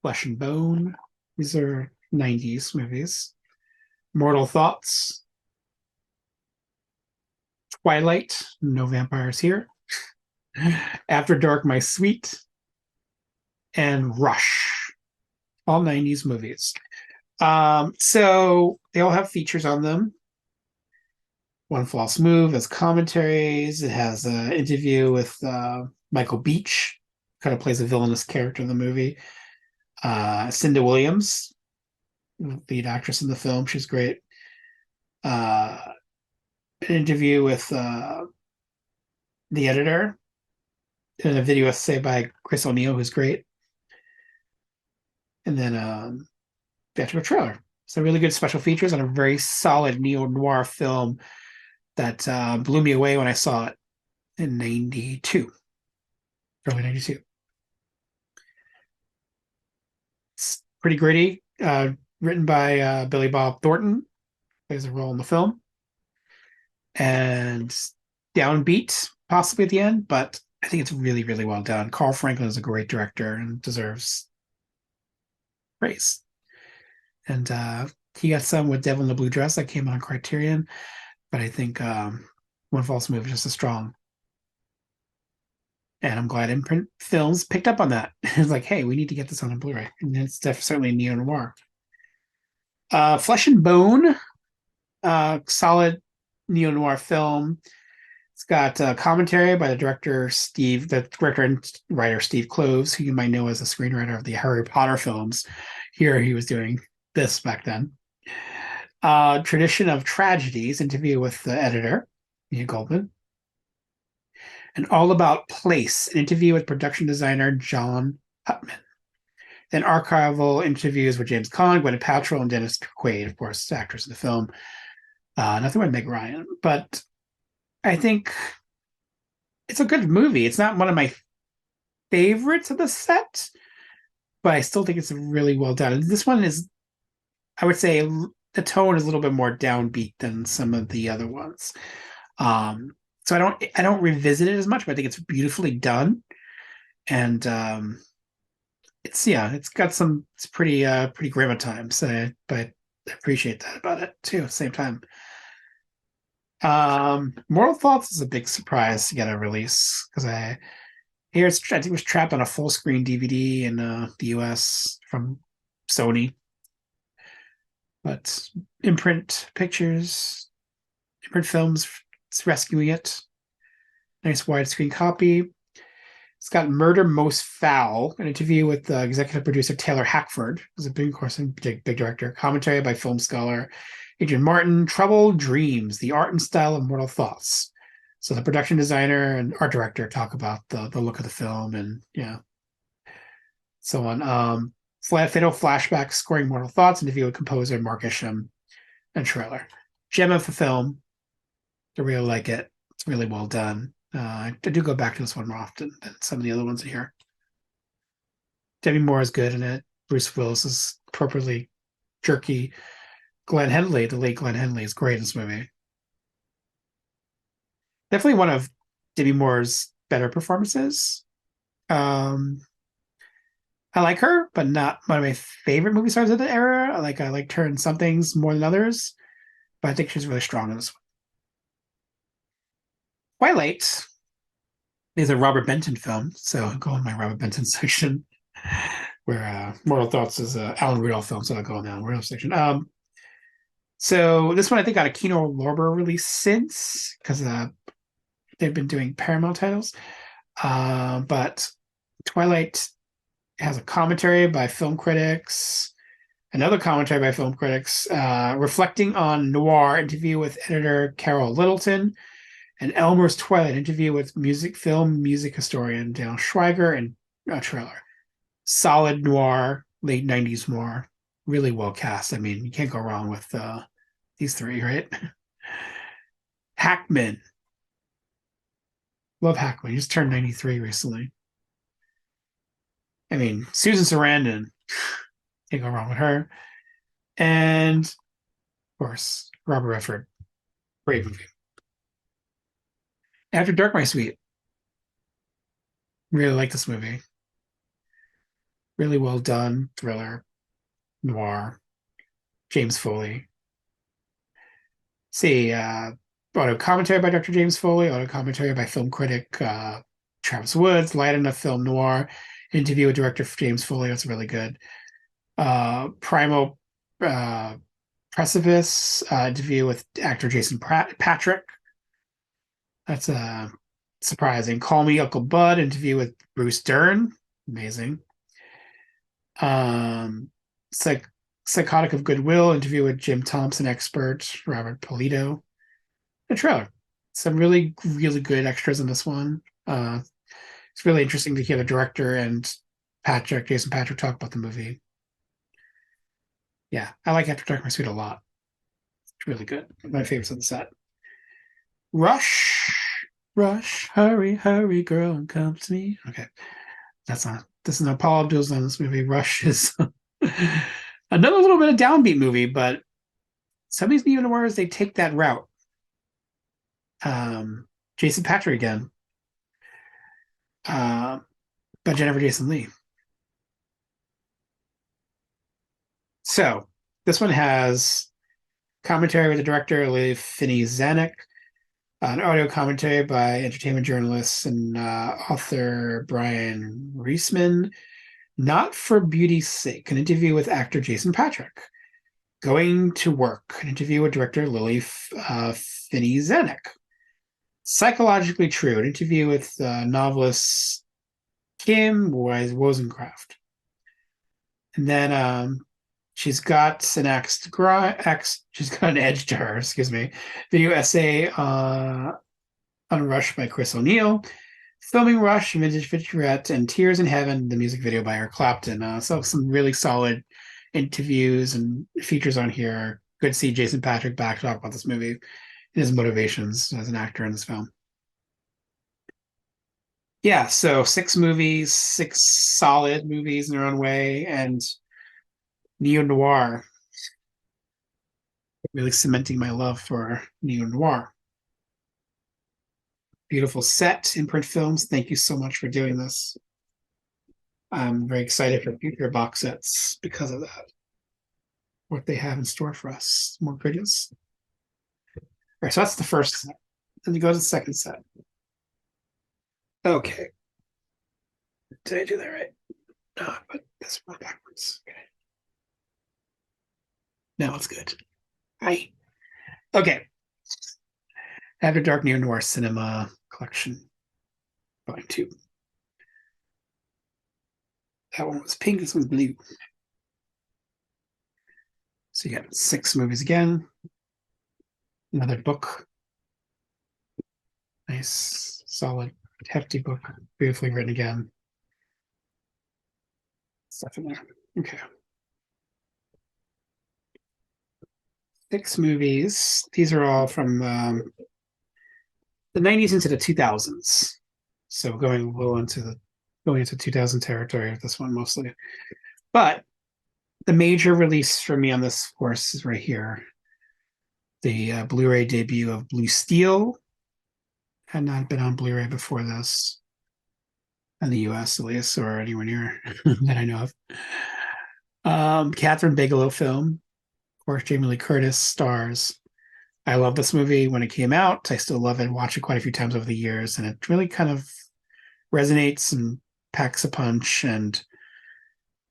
Speaker 1: Flesh and Bone. These are 90s movies. Mortal Thoughts, Twilight, no vampires here. After Dark, My Sweet, and Rush, all 90s movies. So they all have features on them. One False Move has commentaries. It has an interview with Michael Beach, kind of plays a villainous character in the movie. Cinda Williams, lead actress in the film. She's great. An interview with the editor, and a video essay by Chris O'Neill, who's great. And then theatrical trailer. So really good special features and a very solid neo-noir film that blew me away when I saw it in 92, early 92. It's pretty gritty, written by Billy Bob Thornton, plays a role in the film, and downbeat possibly at the end, but I think it's really, really well done. Carl Franklin is a great director and deserves praise. And he got some with Devil in the Blue Dress that came on Criterion, but I think One False Move is just as strong. And I'm glad Imprint Films picked up on that. It's like, hey, we need to get this on a Blu-ray. And it's certainly neo-noir. Flesh and Bone, solid neo-noir film. It's got commentary by the director and writer Steve Kloves, who you might know as the screenwriter of the Harry Potter films. Here he was doing this back then. Tradition of Tragedies, interview with the editor, Ian Goldman. And All About Place, an interview with production designer John Putman. Then archival interviews with James Caan, Gwyneth Paltrow, and Dennis Quaid, of course, actors in the film. Nothing with Meg Ryan, but I think it's a good movie. It's not one of my favorites of the set, but I still think it's really well done. And this one is, I would say, the tone is a little bit more downbeat than some of the other ones. Um, so I don't revisit it as much, but I think it's beautifully done, and it's got some it's pretty grim at times, but I appreciate that about it too. At the same time, Mortal Thoughts is a big surprise to get a release because I think it was trapped on a full screen DVD in the US from Sony, but Imprint Pictures, Imprint Films is rescuing it. Nice widescreen copy. It's got Murder Most Foul, an interview with executive producer Taylor Hackford, who's a big, of course, big director. Commentary by film scholar Adrian Martin. Troubled Dreams, the art and style of Mortal Thoughts. So the production designer and art director talk about the look of the film and yeah, so on. Fatal Flashback, Scoring Mortal Thoughts, interview with composer Mark Isham, and trailer. Gem of the film. I really like it. It's really well done. I do go back to this one more often than some of the other ones in here. Demi Moore is good in it. Bruce Willis is appropriately jerky. Glenn Henley, the late Glenn Henley, is great in this movie. Definitely one of Demi Moore's better performances. Um, I like her, but not one of my favorite movie stars of the era. I liked her in some things more than others, but I think she's really strong in this one. Twilight is a Robert Benton film, so I'll go in my Robert Benton section, where Mortal Thoughts is a Alan Rudolph film, so I'll go in the Alan Rudolph section. So this one I think got a Kino Lorber release since because they've been doing Paramount titles, but Twilight has a commentary by film critics, another commentary by film critics, reflecting on noir, interview with editor Carol Littleton, and Elmer's Twilight, interview with music historian Daniel Schweiger, and a trailer. Solid noir, late 90s noir, really well cast. I mean, you can't go wrong with these three, right? Hackman. Love Hackman. He just turned 93 recently. I mean, Susan Sarandon. Can't go wrong with her. And, of course, Robert Redford. Great movie. After Dark, My Sweet. Really like this movie. Really well done. Thriller. Noir. James Foley. See, auto commentary by Dr. James Foley, auto commentary by film critic Travis Woods, light enough film noir, interview with director James Foley. That's really good. Primal Precipice, interview with actor Jason Patrick. That's surprising. Call Me Uncle Bud, interview with Bruce Dern. Amazing. Psychotic of Goodwill, interview with Jim Thompson expert Robert Polito. A trailer. Some really, really good extras in this one. It's really interesting to hear the director and Jason Patrick, talk about the movie. Yeah, I like After Dark, My Sweet a lot. It's really good. My favorites of the set. Rush, hurry, hurry, girl, and come to me. Okay, this is not Paul Abdul's on this movie. Rush is another little bit of downbeat movie, but some of these neo-noirs, they take that route. Jason Patrick again. But Jennifer Jason Leigh. So this one has commentary with the director Leigh Finney-Zanuck, an audio commentary by entertainment journalist and author Brian Reisman. Not for Beauty's Sake, an interview with actor Jason Patrick. Going to Work, an interview with director Leigh Finney-Zanuck. Psychologically True, an interview with novelist Kim Wozencraft. And then she's got an she's got an edge to her, excuse me. Video essay on Rush by Chris O'Neill. Filming Rush, Vintage Featurette, and Tears in Heaven, the music video by Eric Clapton. So some really solid interviews and features on here. Good to see Jason Patrick back to talk about this movie and his motivations as an actor in this film. Yeah, so six movies, six solid movies in their own way, and neo noir, really cementing my love for neo noir. Beautiful set, Imprint Films. Thank you so much for doing this. I'm very excited for future box sets because of that. What they have in store for us, more goodies. All right, so that's the first set. Then you go to the second set. Okay, did I do that right? No, but this one backwards. Okay, now it's good. Hi. Okay, After Dark Neo Noir Cinema Collection, Volume 2. That one was pink, this one's blue. So you got six movies again. Another book. Nice, solid, hefty book. Beautifully written again. Stuff in there. Okay. Six movies. These are all from the 90s into the 2000s. So going into 2000 territory with this one mostly. But the major release for me on this, of course, is right here. The Blu-ray debut of Blue Steel. Had not been on Blu-ray before this in the US at least, or anywhere near that I know of. Catherine Bigelow film. Of course, Jamie Lee Curtis stars. I love this movie when it came out. I still love it. Watched it quite a few times over the years, and it really kind of resonates and packs a punch, and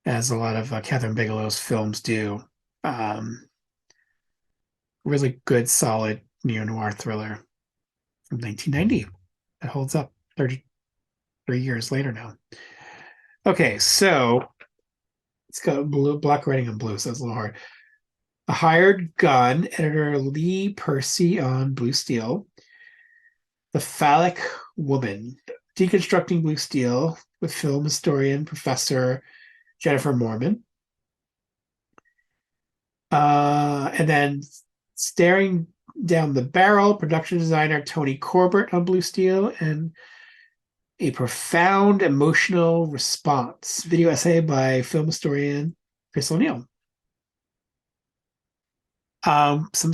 Speaker 1: as a lot of Catherine Bigelow's films do. Um, really good, solid neo noir thriller from 1990 that holds up 33 years later now. Okay, so it's got blue, black writing in blue, so it's a little hard. A hired gun, editor Lee Percy on Blue Steel. The Phallic Woman, deconstructing Blue Steel with film historian Professor Jennifer Mormon. And then Staring Down the Barrel, production designer Tony Corbett on Blue Steel, and A Profound Emotional Response, video essay by film historian Chris O'Neill. Some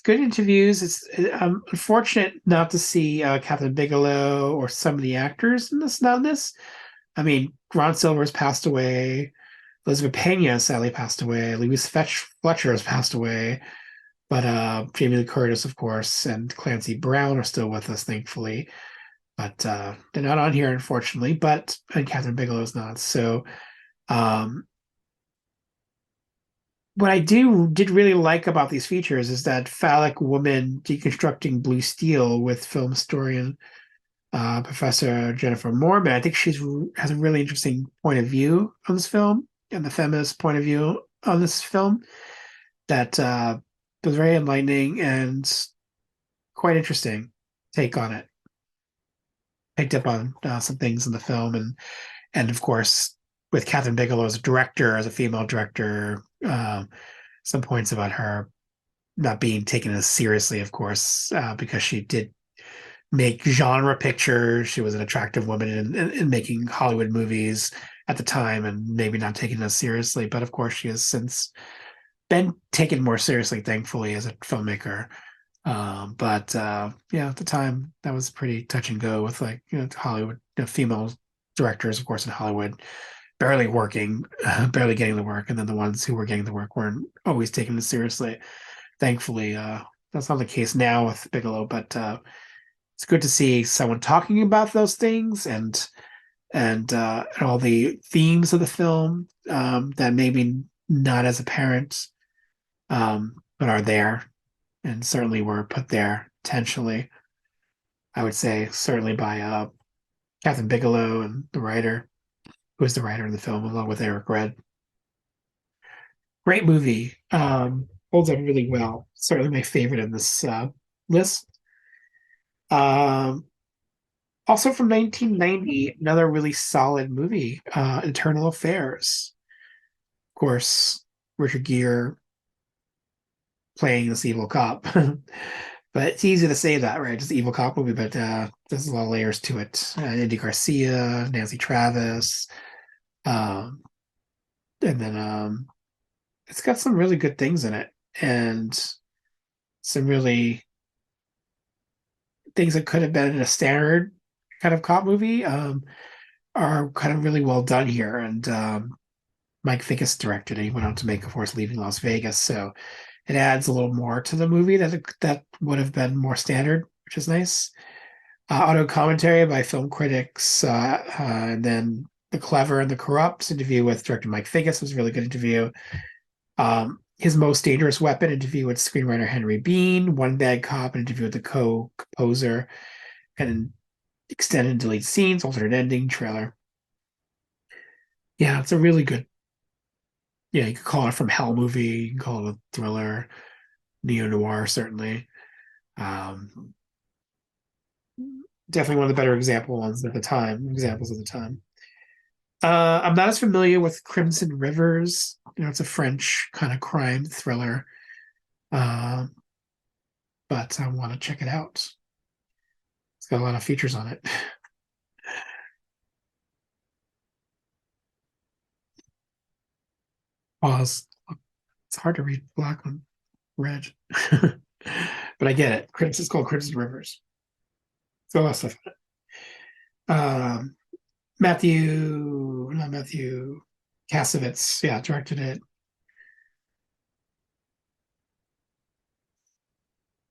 Speaker 1: good interviews. I'm unfortunate not to see Catherine Bigelow or some of the actors in this. Not in this. I mean, Ron Silver's passed away. Elizabeth Pena sadly passed away. Louise Fletcher has passed away. But Jamie Lee Curtis, of course, and Clancy Brown are still with us, thankfully. But they're not on here, unfortunately. And Catherine Bigelow's not. So um, what I did really like about these features is that phallic woman deconstructing Blue Steel with film historian Professor Jennifer Mormon. I think has a really interesting point of view on this film and the feminist point of view on this film that was very enlightening and quite interesting take on it. Picked up on some things in the film, and of course with Catherine Bigelow as a director, as a female director, some points about her not being taken as seriously, of course, because she did make genre pictures. She was an attractive woman in making Hollywood movies at the time, and maybe not taken as seriously. But of course, she has since been taken more seriously, thankfully, as a filmmaker. Yeah, at the time that was pretty touch and go with Hollywood female directors, of course, in Hollywood, barely working, barely getting the work, and then the ones who were getting the work weren't always taken as seriously. Thankfully, that's not the case now with Bigelow, but it's good to see someone talking about those things and all the themes of the film that maybe not as apparent, but are there and certainly were put there intentionally. I would say certainly by Catherine Bigelow and the writer, who was the writer of the film, along with Eric Red. Great movie. Holds up really well. Certainly my favorite in this list. Um, Also from 1990, another really solid movie, Internal Affairs. Of course, Richard Gere playing this evil cop. But it's easy to say that, right? Just evil cop movie, but there's a lot of layers to it. Andy Garcia, Nancy Travis, um, and then it's got some really good things in it, and some really things that could have been in a standard kind of cop movie are kind of really well done here. And Mike Figgis directed it. He went on to make, of course, Leaving Las Vegas, so it adds a little more to the movie that would have been more standard, which is nice. Auto commentary by film critics, and then The Clever and the Corrupt interview with director Mike Figgis was a really good interview. His Most Dangerous Weapon interview with screenwriter Henry Bean, One Bad Cop, an interview with the co-composer, and extended deleted scenes, alternate ending, trailer. Yeah, it's a really good. Yeah, you could call it from hell movie. You can call it a thriller, neo noir, certainly. Um, Definitely one of the better examples of the time. I'm not as familiar with Crimson Rivers. It's a French kind of crime thriller, uh, but I want to check it out. It's got a lot of features on it. Pause. It's hard to read black on red, but I get it. It's called Crimson Rivers. It's got a lot of stuff in it. Not Matthew Kasovitz, yeah, directed it.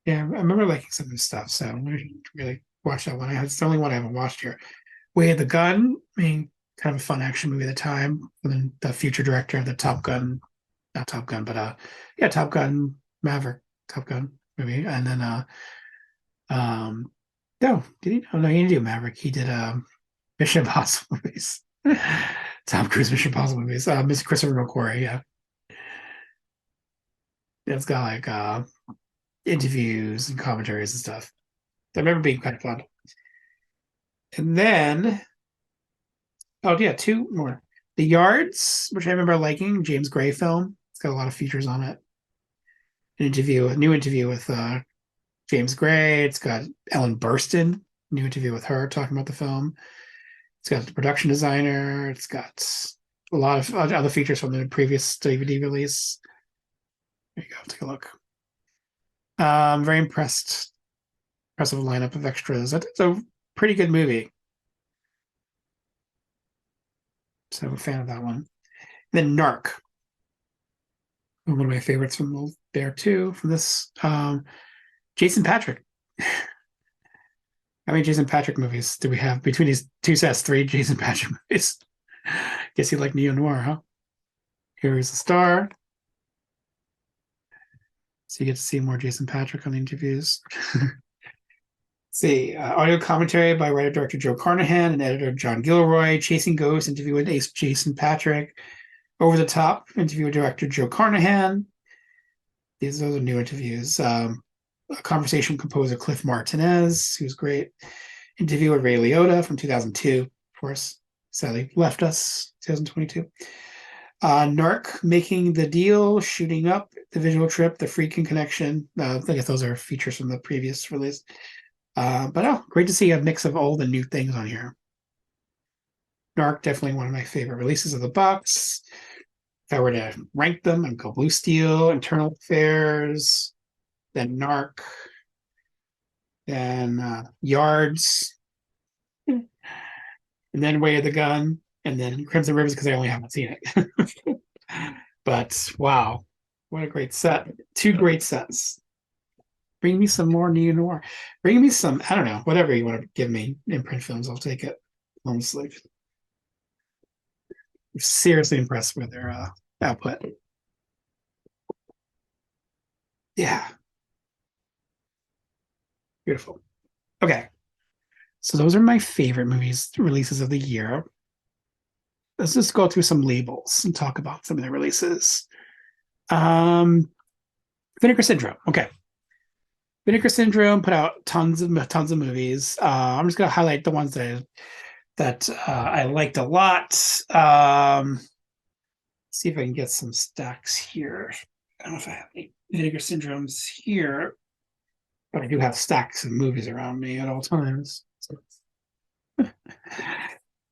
Speaker 1: Yeah, I remember liking some of his stuff, so I'm gonna really watch that one. It's the only one I haven't watched here. Way of the Gun, I mean, kind of a fun action movie at the time. And then the future director of the Top Gun, not Top Gun, but yeah, Top Gun Maverick, Top Gun movie. And then um no, did he? Oh no, he didn't do Maverick. He did Mission Impossible movies. Tom Cruise Mission Impossible movies. Miss Christopher McQuarrie, yeah. It's got like interviews and commentaries and stuff. I remember being kind of fun. And then, oh yeah, two more. The Yards, which I remember liking, James Gray film. It's got a lot of features on it. A new interview with James Gray. It's got Ellen Burstyn, new interview with her talking about the film. It's got the production designer. It's got a lot of other features from the previous DVD release. There you go. Take a look. Very impressed. Impressive lineup of extras. It's a pretty good movie. So I'm a fan of that one. Then Narc, one of my favorites from there too. From this, Jason Patrick. How many Jason Patrick movies do we have between these two sets? Three Jason Patrick movies. Guess you like neo noir, huh? Here is the star. So you get to see more Jason Patrick on the interviews. See, audio commentary by writer director Joe Carnahan and editor John Gilroy. Chasing Ghosts interview with Ace Jason Patrick. Over the Top interview with director Joe Carnahan. Those are new interviews. A conversation with composer Cliff Martinez, who's great. Interview with Ray Liotta from 2002. Of course, sadly left us 2022. Narc, Making the Deal, Shooting Up, The Visual Trip, The Freaking Connection. I guess those are features from the previous release. But great to see a mix of all the new things on here. Narc, definitely one of my favorite releases of the box. If I were to rank them, I'd go Blue Steel, Internal Affairs, then Narc, then Yards, and then Way of the Gun, and then Crimson Rivers because I only haven't seen it. But wow, what a great set. Two great sets. Bring me some more neo noir. Bring me some, I don't know, whatever you want to give me imprint films, I'll take it. Honestly. I'm seriously impressed with their output. Yeah. Beautiful. Okay. So those are my favorite movies releases of the year. Let's just go through some labels and talk about some of the releases. Um, Vinegar Syndrome. Okay. Vinegar Syndrome put out tons of movies. I'm just gonna highlight the ones that I liked a lot. See if I can get some stacks here. I don't know if I have any Vinegar Syndromes here. but I do have stacks of movies around me at all times. So,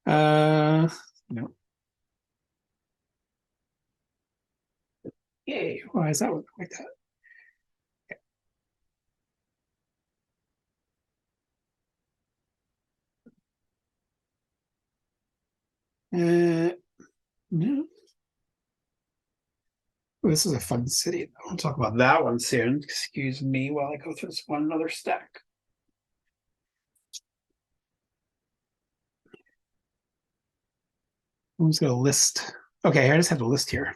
Speaker 1: uh, no, yay! Why is that look like that? No. Oh, this is a fun city. I'll talk about that one soon. Excuse me while I go through this one another stack. I'm just gonna list. Okay, I just have a list here.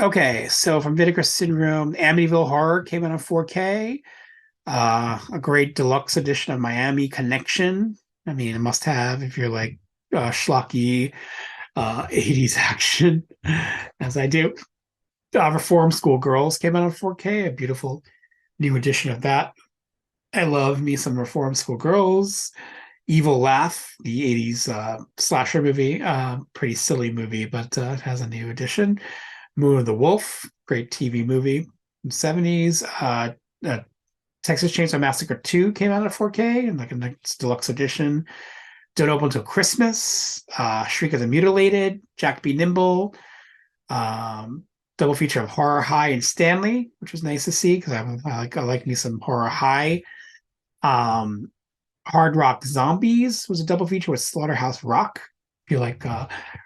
Speaker 1: Okay, so from Vinegar Syndrome, Amityville Horror came out on 4K. A great deluxe edition of Miami Connection. I mean, a must have if you're like schlocky 80s action, as I do. Reform School Girls came out on 4K, a beautiful new edition of that. I love me some Reform School Girls. Evil Laugh, the 80s slasher movie, pretty silly movie, but it has a new edition. Moon of the Wolf, great TV movie from the 70s. Uh, Texas Chainsaw Massacre 2 came out at 4K and like a nice deluxe edition. Don't Open Till Christmas, Shriek of the Mutilated, Jack Be Nimble, um, double feature of Horror High and Stanley, which was nice to see because I like me some Horror High. Um, Hard Rock Zombies was a double feature with Slaughterhouse Rock. If you like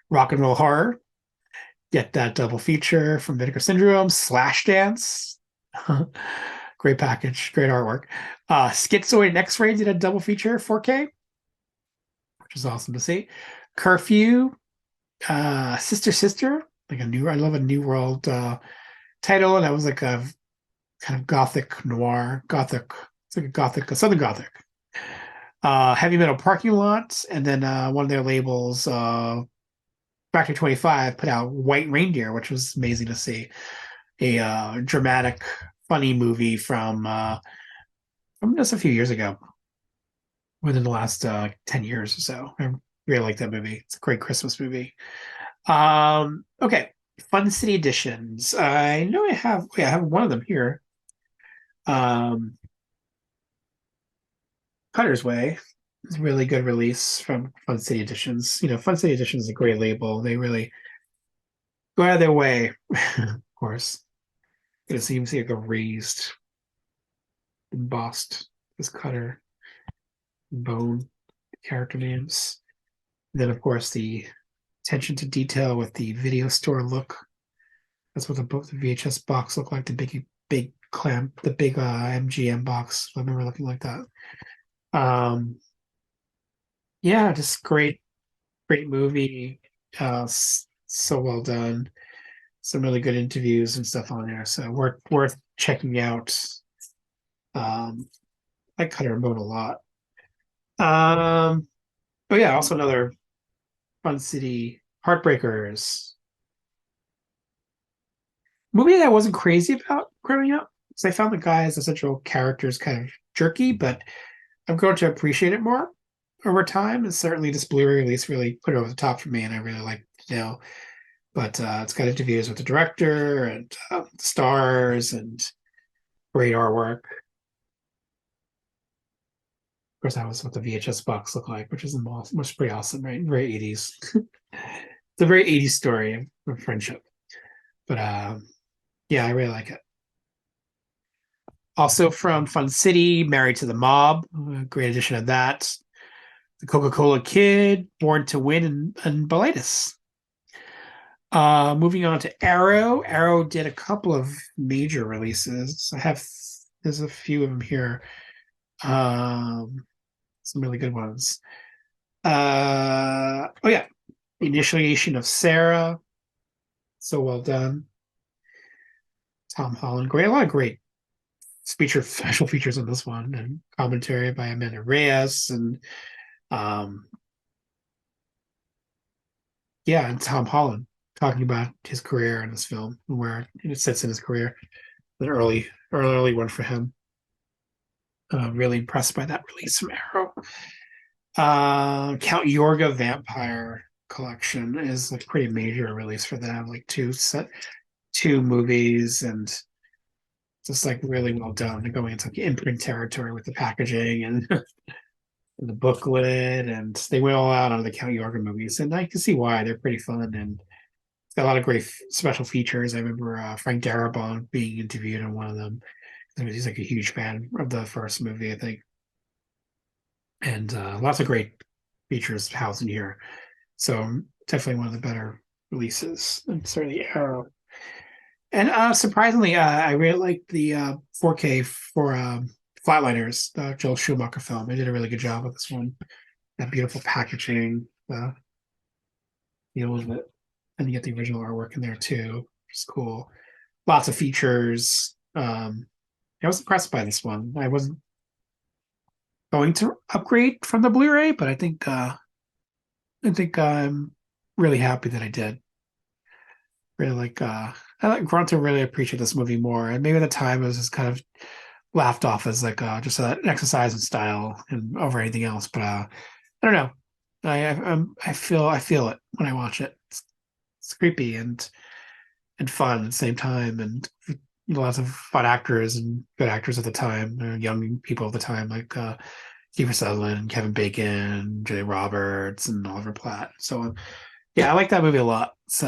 Speaker 1: rock and roll horror, get that double feature from Vinegar Syndrome. Slash Dance, great package, great artwork. Schizoid and X-Ray did a double feature 4K, which is awesome to see. Curfew, Sister Sister, like a new. I love a New World title, and that was like a kind of gothic noir, gothic. It's like a gothic, a southern gothic. Heavy Metal Parking Lot, and then one of their labels, Factory 25, put out White Reindeer, which was amazing to see. A dramatic, funny movie from just a few years ago, within the last 10 years or so. I really like that movie. It's a great Christmas movie. Okay, Fun City Editions. I know I have one of them here. Um, Cutter's Way. It's a really good release from Fun City Editions. You know, Fun City Editions is a great label. They really go out of their way, of course. It seems like a raised, embossed this Cutter bone character names. And then, of course, the attention to detail with the video store look. That's what the VHS box looked like. The big clamp, the big MGM box. I remember looking like that. Um, yeah, just great movie. So well done. Some really good interviews and stuff on there. So worth checking out. I Cutter and Bone a lot. Oh yeah, also another Fun City Heartbreakers movie that I wasn't crazy about growing up. Because I found the guys, the central characters, kind of jerky, but I've grown to appreciate it more over time. And certainly this Blu-ray release really put it over the top for me, and I really like But it's got interviews with the director and stars and great artwork. Of course, that was what the VHS box looked like, which was pretty awesome, right? Very 80s. It's a very 80s story of friendship. But yeah, I really like it. Also from Fun City, Married to the Mob, a great edition of that. The Coca-Cola Kid, Born to Win, and Bilitis. Moving on to Arrow. Arrow did a couple of major releases. There's a few of them here. Some really good ones. Oh yeah, The Initiation of Sarah. So well done. Tom Holland, great. A lot of great special features on this one, and commentary by Amanda Reyes, and um, yeah, and Tom Holland talking about his career in this film and where it sits in his career. An early one for him. Really impressed by that release from Arrow. Count Yorga Vampire Collection is a pretty major release for them, like two movies, and just like really well done. They're going into like imprint territory with the packaging and, and the booklet, and they went all out on the Count Yorga movies, and I can see why. They're pretty fun and it's got a lot of great special features. I remember Frank Darabont being interviewed in one of them. He's like a huge fan of the first movie, I think, and lots of great features housed in here. So definitely one of the better releases, and certainly Arrow. And surprisingly, I really like the 4K for Flatliners, the Joel Schumacher film. They did a really good job with this one. That beautiful packaging, deal with it, and you get the original artwork in there too, which is cool. Lots of features. I was impressed by this one. I wasn't going to upgrade from the Blu-ray, but I think I'm really happy that I did. Really like I like grown to really appreciate this movie more. And maybe at the time it was just kind of laughed off as like just an exercise in style and over anything else. But I don't know. I feel it when I watch it. It's creepy and fun at the same time, and lots of fun actors and good actors at the time, young people at the time like Kiefer Sutherland, Kevin Bacon, Julia Roberts, and Oliver Platt. So yeah, I like that movie a lot. It's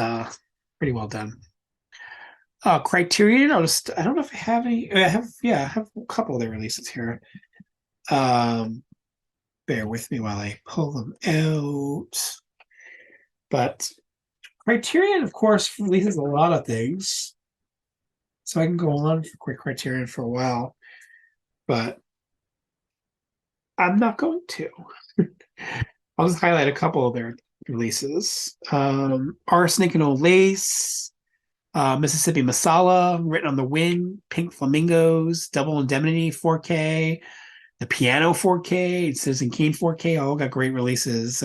Speaker 1: pretty well done. Criterion. I don't know if I have any. I have a couple of their releases here. Um, bear with me while I pull them out. But Criterion, of course, releases a lot of things, so I can go on for quick Criterion for a while, but I'm not going to. I'll just highlight a couple of their releases. Arsenic and Old Lace, Mississippi Masala, Written on the Wind, Pink Flamingos, Double Indemnity 4K, The Piano 4K, Citizen Kane 4K, all got great releases.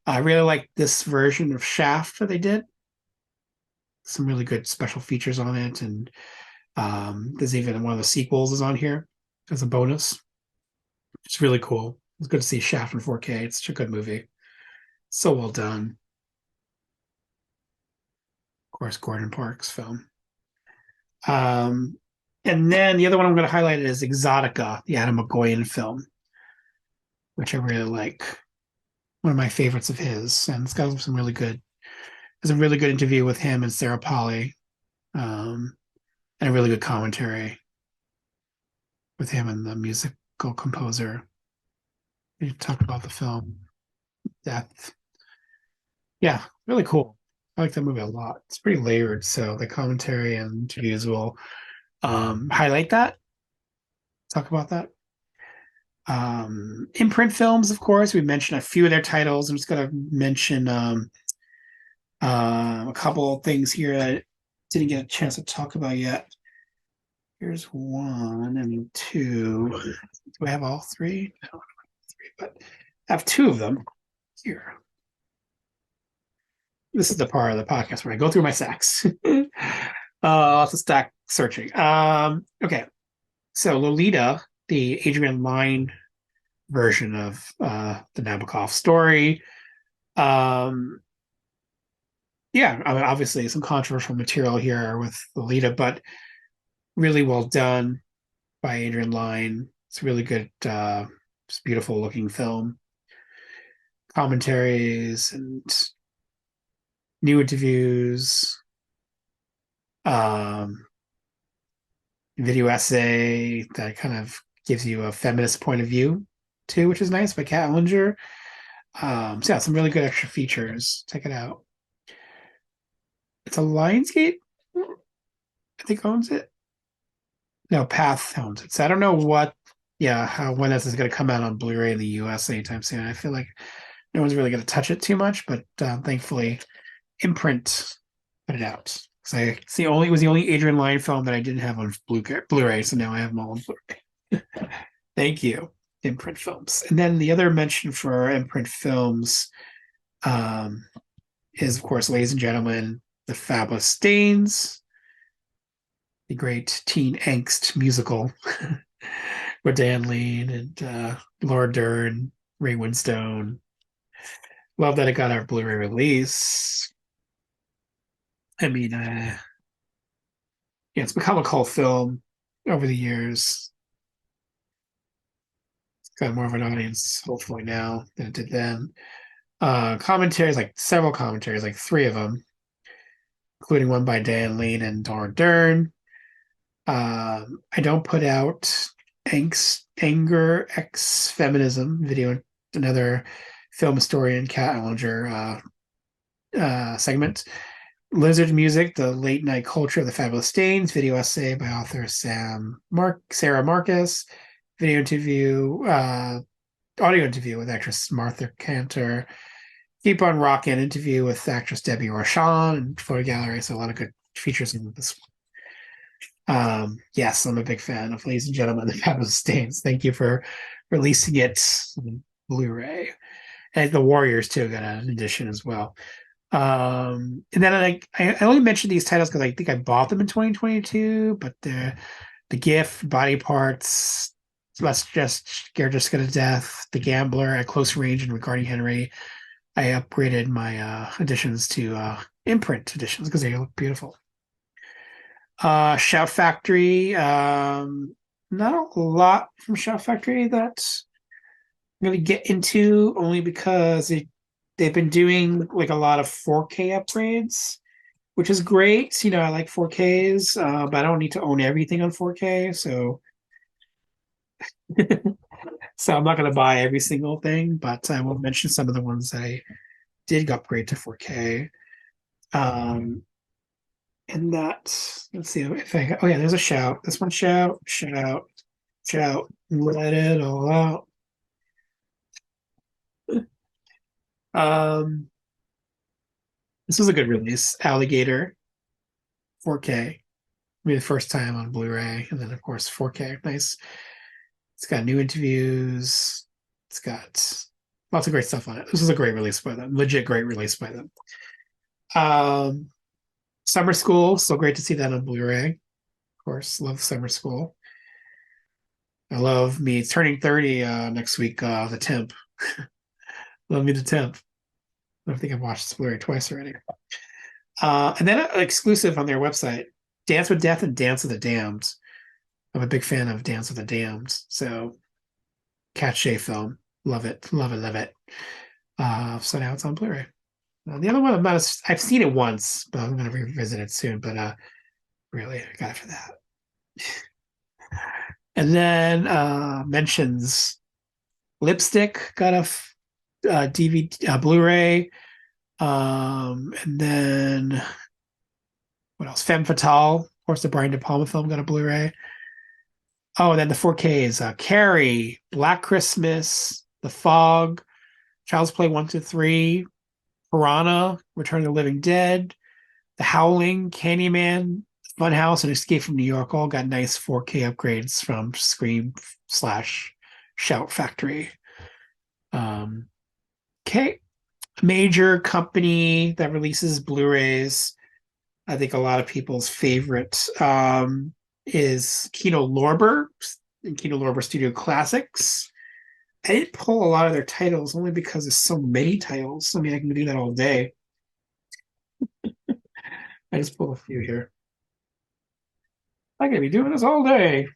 Speaker 1: I really like this version of Shaft that they did. Some really good special features on it, and there's even one of the sequels is on here as a bonus. It's really cool. It's good to see Shaft in 4K. It's such a good movie. So well done. Of course, Gordon Parks film. Um, and then the other one I'm going to highlight is Exotica, the Adam McGoyan film, which I really like. One of my favorites of his, and it's got some really good. There's a really good interview with him and Sarah Polley, and a really good commentary with him and the musical composer. We talked about the film Death. Yeah, really cool. I like that movie a lot. It's pretty layered, so the commentary and interviews will highlight that, talk about that. Imprint films, of course, we mentioned a few of their titles. I'm just going to mention a couple of things here that I didn't get a chance to talk about yet. Here's one and two. Do I have all three? No, three, but I have two of them here. This is the part of the podcast where I go through my stacks. Lots of stack searching. Okay. So Lolita, the Adrian Lyne version of the Nabokov story. Yeah, I mean, obviously some controversial material here with Lolita, but really well done by Adrian Lyne. It's a really good, it's beautiful looking film. Commentaries and new interviews, um, video essay that kind of gives you a feminist point of view too, which is nice by Kat Ellinger. So yeah, some really good extra features. Check it out. It's a Lionsgate, I think owns it. No, Path owns it. So I don't know when this is going to come out on Blu-ray in the US anytime soon. I feel like no one's really going to touch it too much, but thankfully, Imprint put it out. So it was the only Adrian Lyne film that I didn't have on Blu-ray, so now I have them all on Blu-ray. Thank you, Imprint Films. And then the other mention for Imprint Films is, of course, ladies and gentlemen, The Fabulous Stains, the great teen angst musical with Dan Lean and Laura Dern, Ray Winstone. Love that it got our Blu-ray release. I mean, yeah, it's become a cult film. over the years. It's got more of an audience, hopefully now than it did then. Commentaries, like several commentaries, like three of them, including one by Dan Lean and Dora Dern. I don't put out Anger X Feminism video, another film historian Kat Ellinger segment. Lizard Music, the late night culture of the fabulous stains, video essay by author Sarah Marcus, video interview, audio interview with actress Martha Cantor, Keep on Rockin' interview with actress Debbie Rochon, and photo gallery. So a lot of good features in this. Yes, I'm a big fan of Ladies and Gentlemen, the Fabulous Stains. Thank you for releasing it on Blu-ray. And the Warriors too got an edition as well. And then I only mentioned these titles because I think I bought them in 2022, but the Gift, Body Parts, Let's Just Scare Jessica to Death, The Gambler, At Close Range, and Regarding Henry, I upgraded my editions to imprint editions because they look beautiful. Shout Factory, not a lot from Shout Factory that I'm going to get into only because they've been doing like a lot of 4K upgrades, which is great. You know, I like 4Ks, but I don't need to own everything on 4K. So, so I'm not going to buy every single thing, but I will mention some of the ones that I did upgrade to 4K. And that, let's see if I, oh yeah, there's a shout. This one, shout, let it all out. This was a good release. Alligator, 4K. The first time on Blu-ray, and then of course 4K. Nice. It's got new interviews. It's got lots of great stuff on it. This was a great release by them. Legit great release by them. Summer School, so great to see that on Blu-ray. Of course, love Summer School. I love me turning 30 next week, the temp. Love me the temp. I think I've watched this Blu-ray twice already. And then an exclusive on their website, Dance with Death and Dance with the Damned. I'm a big fan of Dance with the Damned. So Cat Shea film. Love it. Love it. Love it. So now it's on Blu-ray. The other one, I've seen it once, but I'm going to revisit it soon. But really, I got it for that. And then mentions Lipstick got a DVD, Blu-ray. And then what else? Femme Fatale, of course, the Brian De Palma film got a Blu-ray. Oh, and then the 4Ks, Carrie, Black Christmas, The Fog, Child's Play 1 to 3, Piranha, Return of the Living Dead, The Howling, Candyman, Funhouse, and Escape from New York all got nice 4K upgrades from Scream / Shout Factory. Okay. Major company that releases Blu-rays. I think a lot of people's favorite is Kino Lorber and Kino Lorber Studio Classics. I didn't pull a lot of their titles only because there's so many titles. I mean, I can do that all day. I just pulled a few here. I could be doing this all day.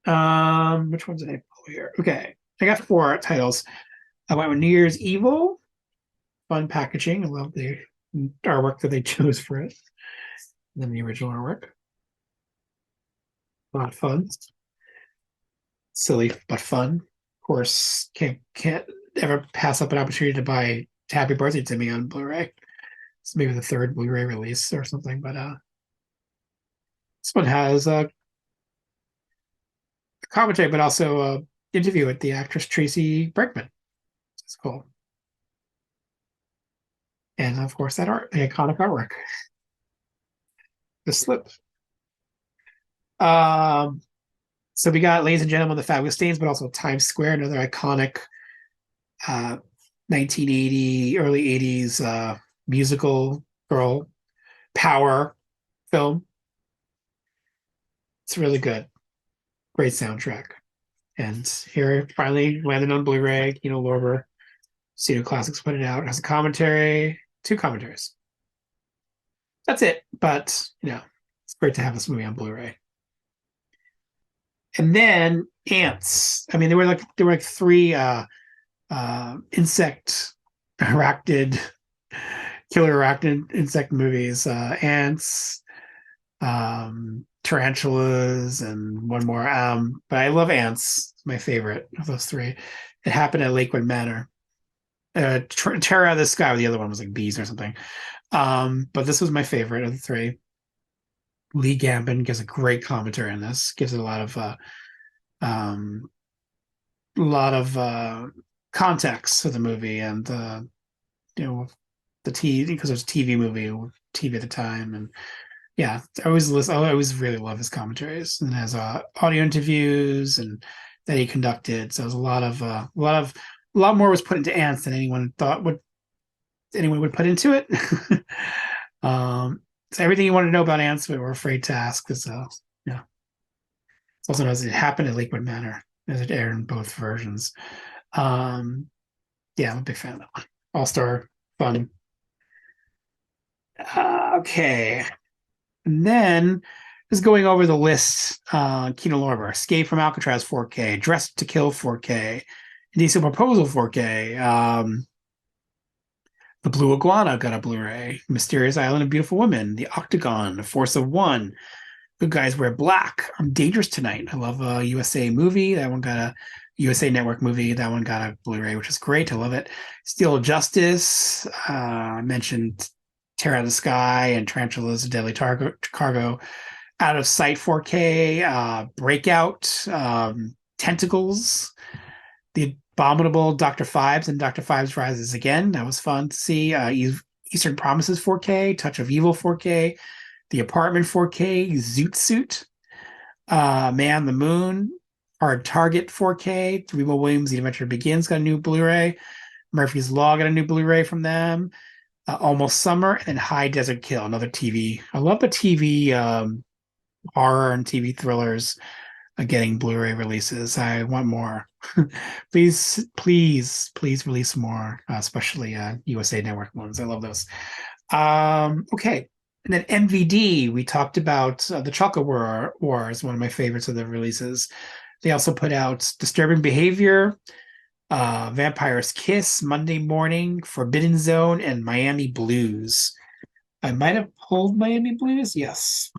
Speaker 1: Which ones did I pull here? Okay, I got 4 titles. I went with New Year's Evil, fun packaging. I love the artwork that they chose for it. And then the original artwork. A lot of fun. Silly but fun. Of course, can't ever pass up an opportunity to buy Happy Birthday to Me on Blu-ray. It's maybe the 3rd Blu-ray release or something, but this one has a commentary, but also a interview with the actress Tracy Bregman. It's cool. And of course, that art, the iconic artwork, the slip. So we got Ladies and Gentlemen, the Fabulous Stains, but also Times Square, another iconic 1980, early 80s musical girl power film. It's really good. Great soundtrack. And here, finally landed on Blu-ray. Kino Lorber Studio Classics put it out. It has a commentary, 2 commentaries. That's it. But, it's great to have this movie on Blu-ray. And then ants. I mean, there were like three insect arachnid killer arachnid insect movies. Ants, tarantulas, and one more. But I love ants. It's my favorite of those three. It happened at Lakewood Manor. Terror Out of the Sky. The other one was like bees or something. But this was my favorite of the three. Lee Gambon gives a great commentary on this. Gives it um, a lot of context to the movie and you know the TV because it was a TV movie, TV at the time, and yeah, I always listen. I always really love his commentaries and has audio interviews and that he conducted. So it was a lot more was put into Ants than anyone would put into it. So everything you want to know about Ants, we were afraid to ask because yeah, it's also known as it happened at Lakewood Manor as it aired in both versions. Um, yeah, I'm a big fan of that one. All Star fun. Okay, and then just going over the list, Kino Lorber, Escape from Alcatraz 4K, Dressed to Kill 4K, Indecent Proposal 4K, The Blue Iguana got a Blu-ray, Mysterious Island of Beautiful Women, The Octagon, The Force of One, Good Guys Wear Black, I'm Dangerous Tonight. I love a USA movie. That one got a USA Network movie. That one got a Blu-ray, which is great. I love it. Steel of Justice. I mentioned Terror Out of the Sky and Tarantulas, Deadly Cargo. Out of Sight 4K, Breakout, Tentacles, The Abominable Dr. Phibes and Dr. Phibes Rises Again. That was fun to see. Eastern Promises 4K, Touch of Evil 4K, The Apartment 4K, Zoot Suit, Man on the Moon, Hard Target 4K, Reba Williams, The Adventure Begins got a new Blu-ray, Murphy's Law got a new Blu-ray from them, Almost Summer, and then High Desert Kill, another TV. I love the TV horror and TV thrillers getting Blu-ray releases. I want more. Please release more, especially USA Network ones. I love those. Okay. And then MVD, we talked about the Chocolate War is one of my favorites of the releases. They also put out Disturbing Behavior, Vampire's Kiss, Monday Morning, Forbidden Zone, and Miami Blues. I might have pulled Miami Blues. Yes.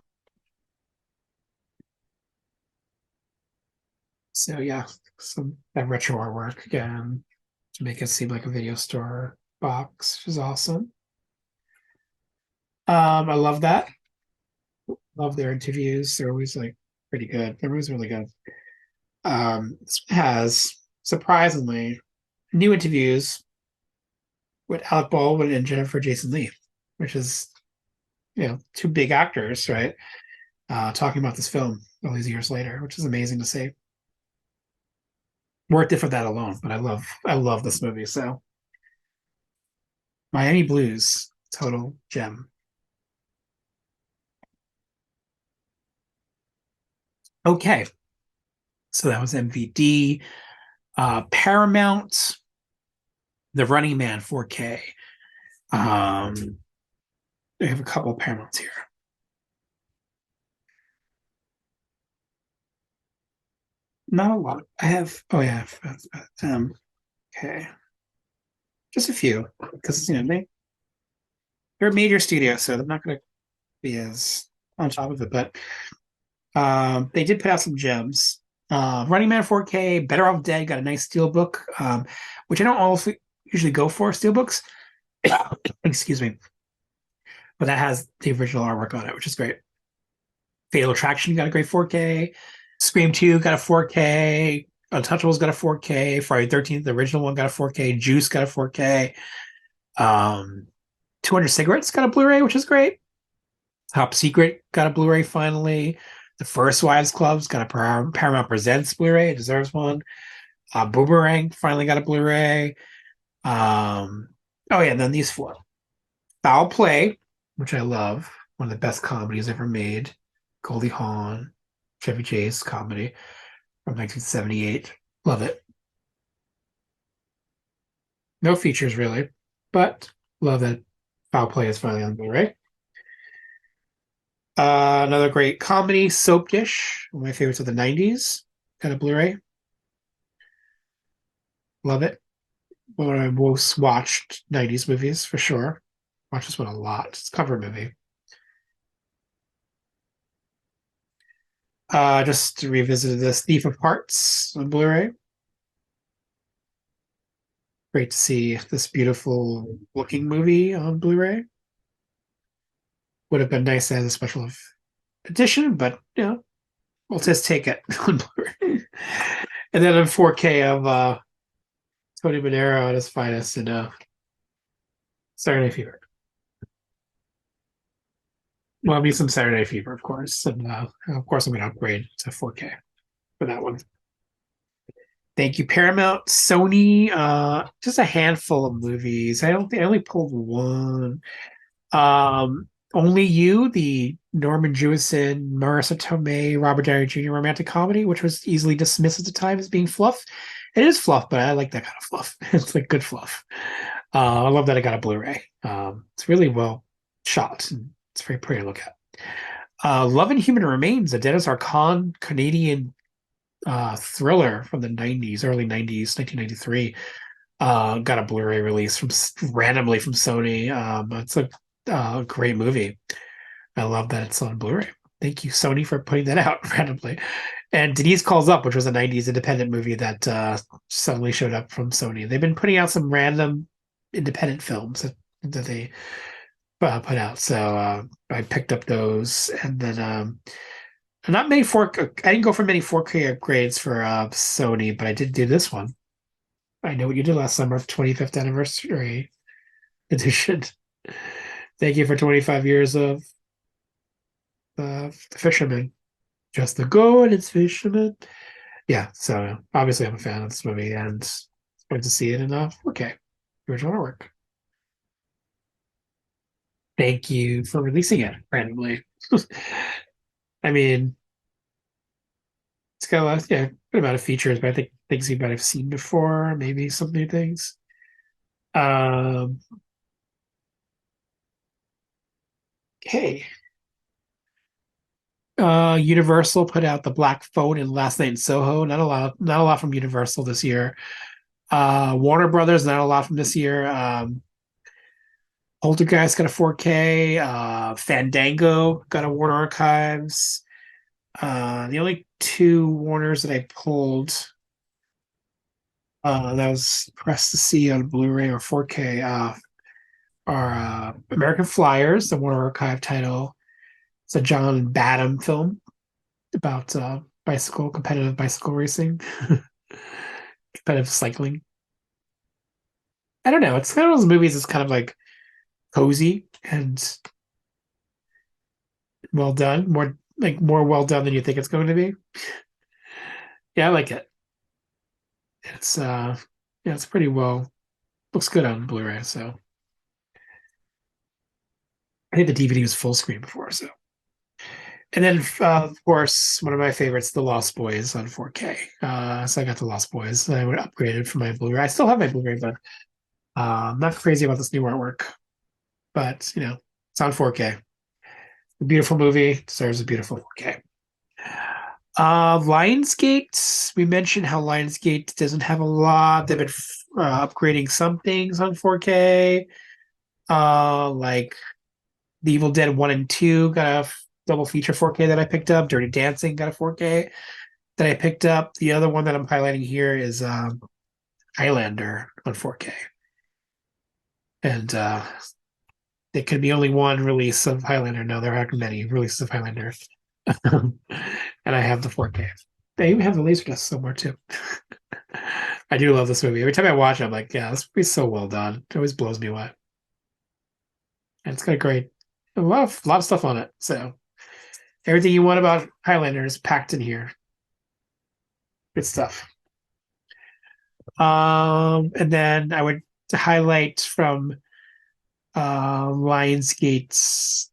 Speaker 1: So yeah, some that retro artwork again to make it seem like a video store box, which is awesome. I love that. Love their interviews. They're always like pretty good. They're always really good. This one has surprisingly new interviews with Alec Baldwin and Jennifer Jason Leigh, which is two big actors, right? Talking about this film all these years later, which is amazing to see. Worth it for that alone, but I love this movie. So Miami Blues, total gem. Okay, so that was MVD. Paramount, The Running Man 4K. We have a couple of Paramounts here. Not a lot. I have. Oh yeah. Okay, just a few because they're a major studio, so they're not going to be as on top of it. But they did put out some gems. Running Man 4K, Better Off Dead got a nice steelbook, which I don't always usually go for steelbooks. Excuse me, but that has the original artwork on it, which is great. Fatal Attraction got a great 4K. Scream 2 got a 4K. Untouchables got a 4K. Friday 13th, the original one, got a 4K. Juice got a 4K. 200 Cigarettes got a Blu-ray, which is great. Top Secret got a Blu-ray finally. The First Wives Club's got a Paramount Presents Blu-ray. It deserves one. Boomerang finally got a Blu-ray. Oh yeah, and then these four. Foul Play, which I love. One of the best comedies ever made. Goldie Hawn, Chevy Chase comedy from 1978. Love it. No features really, but love that Foul Play is finally on Blu-ray. Another great comedy, Soap Dish, one of my favorites of the 90s. Got a Blu-ray. Love it. One of my most watched 90s movies for sure. Watch this one a lot. It's a cover movie. Just revisited this Thief of Hearts on Blu-ray. Great to see this beautiful looking movie on Blu-ray. Would have been nice to have a special edition, but we'll just take it on Blu-ray. And then in 4K of Tony Manero at his finest in Saturday Night Fever. Well, I'll be some Saturday Night Fever, of course, and of course I'm going to upgrade to 4K for that one. Thank you, Paramount, Sony. Just a handful of movies. I don't think I only pulled one. Only You, the Norman Jewison, Marissa Tomei, Robert Downey Jr. romantic comedy, which was easily dismissed at the time as being fluff. It is fluff, but I like that kind of fluff. It's like good fluff. I love that I got a Blu-ray. It's really well shot, and it's very pretty to look at. Love and Human Remains, a Dennis Arcand Canadian thriller from the 90s, early 90s, 1993. Got a Blu-ray release from randomly from Sony. It's a great movie. I love that it's on Blu-ray. Thank you, Sony, for putting that out randomly. And Denise Calls Up, which was a 90s independent movie that suddenly showed up from Sony. They've been putting out some random independent films that they put out. So I picked up those. And then not many 4K. I didn't go for many 4K upgrades for Sony, but I did do this one. I Know What You Did Last Summer, 25th anniversary edition. Thank you for 25 years of The Fisherman. Just the go and it's Fisherman. Yeah, so obviously I'm a fan of this movie and it's good to see it in 4K. Original artwork. Thank you for releasing it randomly. I mean, it's got a lot, good amount of features, but I think things you might have seen before, maybe some new things. Okay. Universal put out The Black Phone and Last Night in Soho. Not a lot from Universal this year. Warner Brothers, not a lot from this year. Poltergeist got a 4K. Fandango got a Warner Archives. The only two Warners that I pulled that was pressed to see on Blu-ray or 4K are American Flyers, the Warner Archive title. It's a John Badham film about competitive bicycle racing, competitive cycling. I don't know. It's kind of those movies that's kind of like cozy and well done, more well done than you think it's going to be. Yeah, I like it. It's it's pretty well, looks good on Blu-ray. So I think the DVD was full screen before. So, and then of course one of my favorites, The Lost Boys on 4K. So I got The Lost Boys. I would upgrade it from my Blu-ray. I still have my Blu-ray, but I'm not crazy about this new artwork. But it's on 4K. A beautiful movie, deserves a beautiful 4K. Lionsgate, we mentioned how Lionsgate doesn't have a lot. They've been upgrading some things on 4K. Like The Evil Dead 1 and 2 got a double feature 4K that I picked up. Dirty Dancing got a 4K that I picked up. The other one that I'm highlighting here is Highlander on 4K. And there could be only one release of Highlander. No, there aren't many releases of Highlander. And I have the 4K. They even have the Laserdisc somewhere too. I do love this movie. Every time I watch it, I'm like, yeah, this movie's so well done. It always blows me away. And it's got a lot of stuff on it. So everything you want about Highlander is packed in here. Good stuff. And then I would highlight from Lionsgate's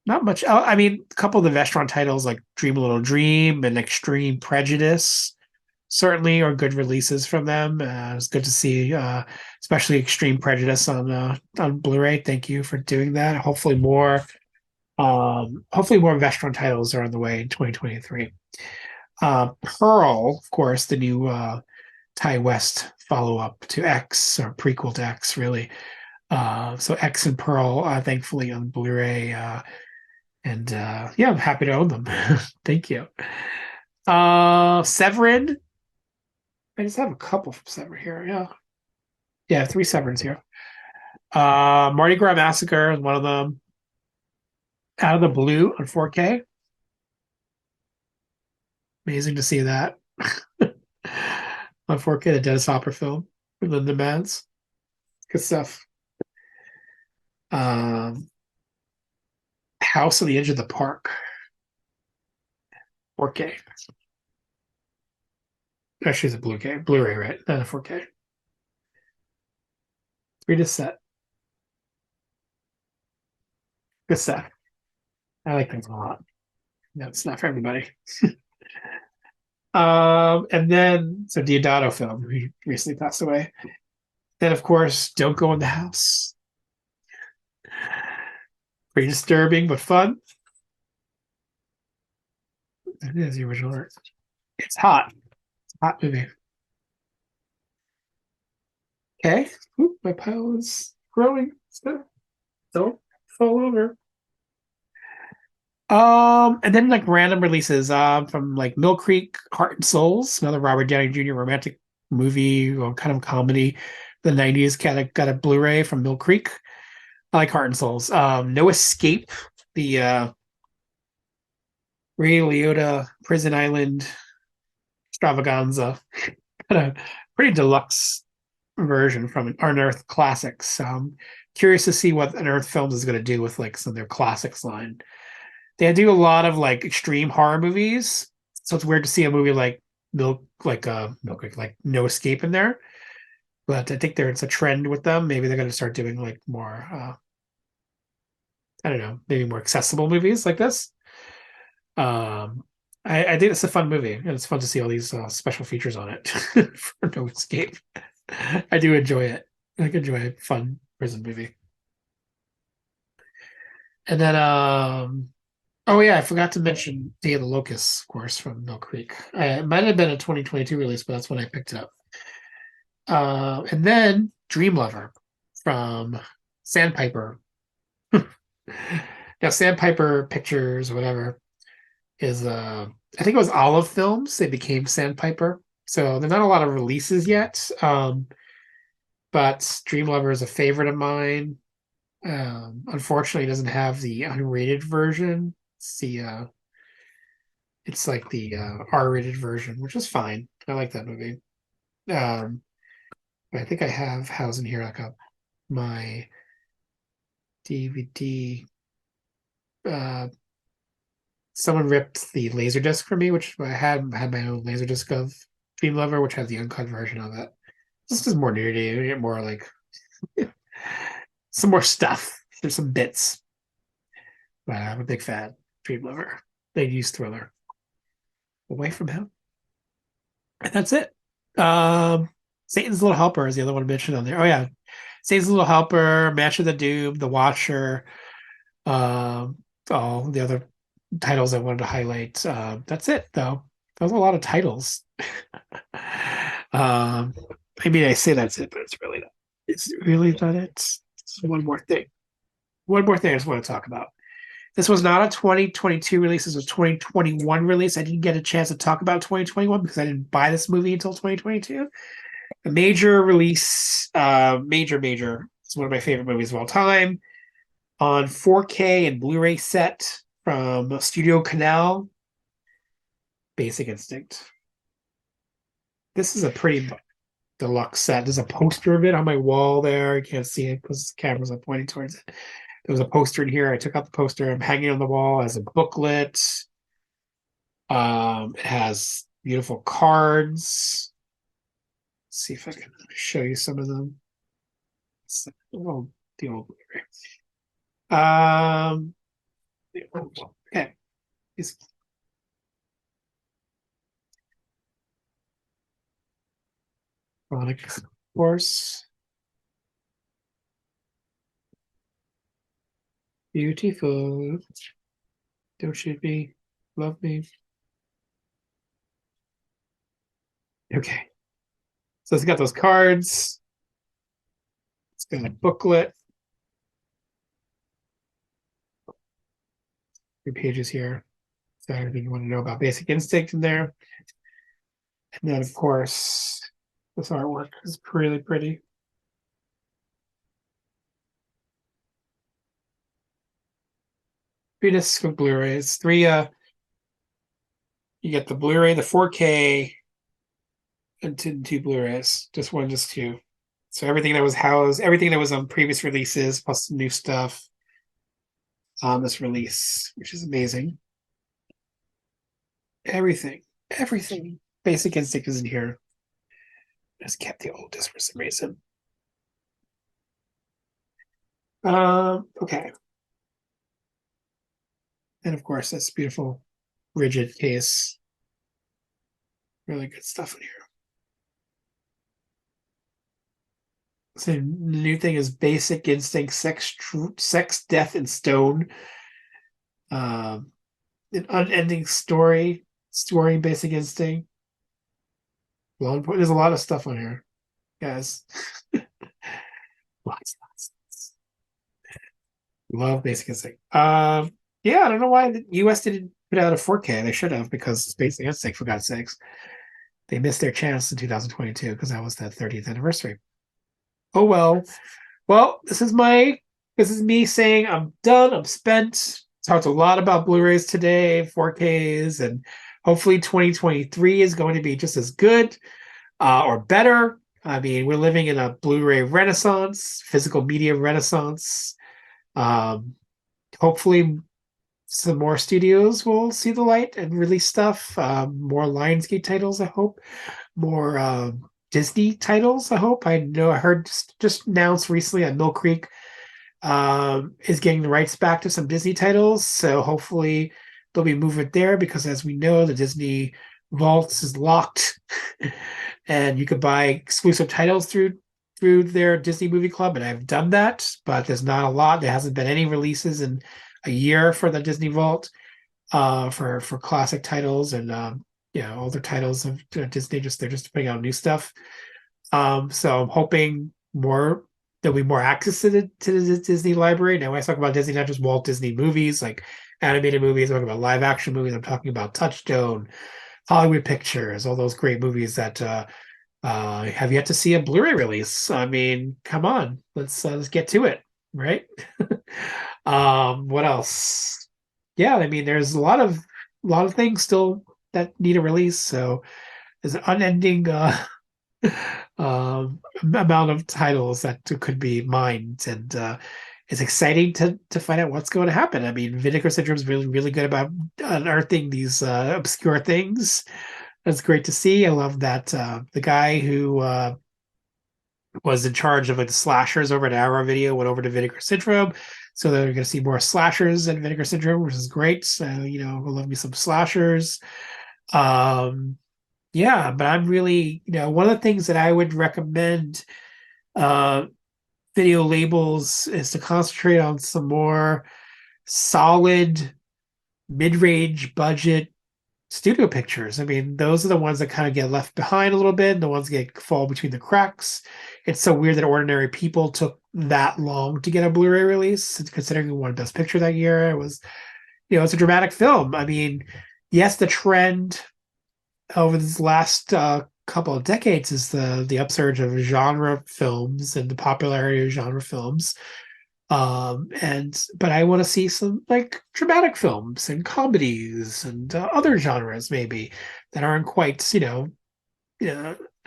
Speaker 1: not much. I mean, a couple of the Vestron titles like Dream a Little Dream and Extreme Prejudice certainly are good releases from them. It's good to see, especially Extreme Prejudice on Blu-ray. Thank you for doing that. Hopefully more Hopefully more Vestron titles are on the way in 2023. Pearl, of course, the new Ty West follow-up to X, or prequel to X, really. So X and Pearl, thankfully on Blu-ray, and yeah, I'm happy to own them. Thank you. Severin. I just have a couple from Severin here. Yeah, yeah, three Severins here. Mardi Gras Massacre is one of them. Out of the Blue on 4K. Amazing to see that on 4K. The Dennis Hopper film with Linda Mans. Good stuff. Um, House on the Edge of the Park. 4K. Actually, it's a Blu-ray, right? Not a 4K. 3 disc set. Good stuff. I like things a lot. No, it's not for everybody. And then so Diodato film, he recently passed away. Then of course, Don't Go in the House. Pretty disturbing but fun. It is the original art. It's hot. It's a hot movie. Okay. Oop, my pile is growing. So don't fall over. And then like random releases from like Mill Creek, Heart and Souls, another Robert Downey Jr. romantic movie or kind of comedy. The 90s got a Blu-ray from Mill Creek. I like Heart and Souls. No Escape, the Ray Liotta Prison Island extravaganza. Kind of pretty deluxe version from an Unearthed Classics. Curious to see what Unearthed Films is going to do with like some of their classics line. They do a lot of like extreme horror movies, so it's weird to see a movie like Milk Creek, like No Escape in there. But I think it's a trend with them. Maybe they're going to start doing like more, I don't know, maybe more accessible movies like this. Um, I think it's a fun movie, and it's fun to see all these special features on it for No Escape. I do enjoy it. I enjoy a fun prison movie. And then, oh yeah, I forgot to mention Day of the Locusts, of course, from Mill Creek. It might have been a 2022 release, but that's when I picked it up. And then Dream Lover from Sandpiper. Now, Sandpiper Pictures, whatever, is I think it was Olive Films. They became Sandpiper, so there's not a lot of releases yet. But Dream Lover is a favorite of mine. Unfortunately, it doesn't have the unrated version. It's like the R-rated version, which is fine. I like that movie. Um, I think I have housed in here like my DVD. Uh, Someone ripped the Laserdisc for me, which I had my own Laserdisc of Dream Lover, which had the uncut version of it. This is more nudity, you get more like some more stuff. There's some bits. But I'm a big fan. Dream Lover. They use Thriller. Away from him. And that's it. Um, Satan's Little Helper is the other one mentioned on there. Oh yeah. Satan's Little Helper, Match of the Doom, The Watcher, um, all the other titles I wanted to highlight. That's it though. That was a lot of titles. um, I mean I say that's it, but it's really not. It's really not it. It's one more thing. One more thing I just want to talk about. This was not a 2022 release. This was a 2021 release. I didn't get a chance to talk about 2021 because I didn't buy this movie until 2022. A major release, major. It's one of my favorite movies of all time. On 4K and Blu-ray set from Studio Canal, Basic Instinct. This is a pretty deluxe set. There's a poster of it on my wall there. You can't see it because the camera's are pointing towards it. There was a poster in here. I took out the poster. I'm hanging on the wall as a booklet. It has beautiful cards. Let's see if I can show you some of them. Well, the old um, okay. It's chronic, of course. Beautiful. Don't shoot me. Love me. Okay. So it's got those cards. It's got a booklet. 3 pages here. So everything you want to know about Basic Instinct in there. And then, of course, this artwork is really pretty. Three discs of Blu-rays. You get the Blu-ray, the 4K, and two Blu-rays. Just one, just two. So everything that was housed, everything that was on previous releases, plus some new stuff on this release, which is amazing. Everything. Basic Instinct is in here. Just kept the old disc for some reason. Okay. And of course, this beautiful rigid case. Really good stuff in here. So the new thing is Basic Instinct, Sex, Death, and Stone. An unending story Basic Instinct. There's a lot of stuff on here, guys. Lots. Love Basic Instinct. Yeah, I don't know why the US didn't put out a 4K. They should have, because it's Basic Instinct, for God's sakes. They missed their chance in 2022 because that was that 30th anniversary. Oh well. Well, this is me saying I'm done. I'm spent. Talked a lot about Blu-rays today, 4Ks, and hopefully 2023 is going to be just as good or better. I mean, we're living in a Blu-ray renaissance, physical media renaissance. Hopefully some more studios will see the light and release stuff. More Lionsgate titles, I hope. More Disney titles, I hope. I heard just announced recently that Mill Creek is getting the rights back to some Disney titles. So hopefully there'll be movement there, because as we know, the Disney vaults is locked and you could buy exclusive titles through their Disney Movie Club, and I've done that, but there's not a lot. There hasn't been any releases in a year for the Disney Vault for classic titles and older titles of Disney. They're just putting out new stuff. So I'm hoping there'll be more access to the Disney library. Now, when I talk about Disney, not just Walt Disney movies, like animated movies, I'm talking about live action movies. I'm talking about Touchstone, Hollywood Pictures, all those great movies that have yet to see a Blu-ray release. I mean, come on, let's get to it, right? What else? Yeah, I mean, there's a lot of things still that need a release. So there's an unending amount of titles that could be mined, and it's exciting to find out what's going to happen. I mean, Vinegar Syndrome is really good about unearthing these obscure things. That's great to see. I love that the guy who was in charge of the slashers over at Arrow Video went over to Vinegar Syndrome. So they're going to see more slashers in Vinegar Syndrome, which is great. So, we'll love me some slashers. Yeah, but I'm really, one of the things that I would recommend video labels is to concentrate on some more solid mid-range budget studio pictures. I mean, those are the ones that kind of get left behind a little bit, the ones that fall between the cracks. It's so weird that Ordinary People took that long to get a Blu-ray release, considering it won Best Picture that year. It was, it's a dramatic film. I mean, yes, the trend over this last couple of decades is the upsurge of genre films and the popularity of genre films. But I want to see some like dramatic films and comedies and other genres maybe that aren't quite,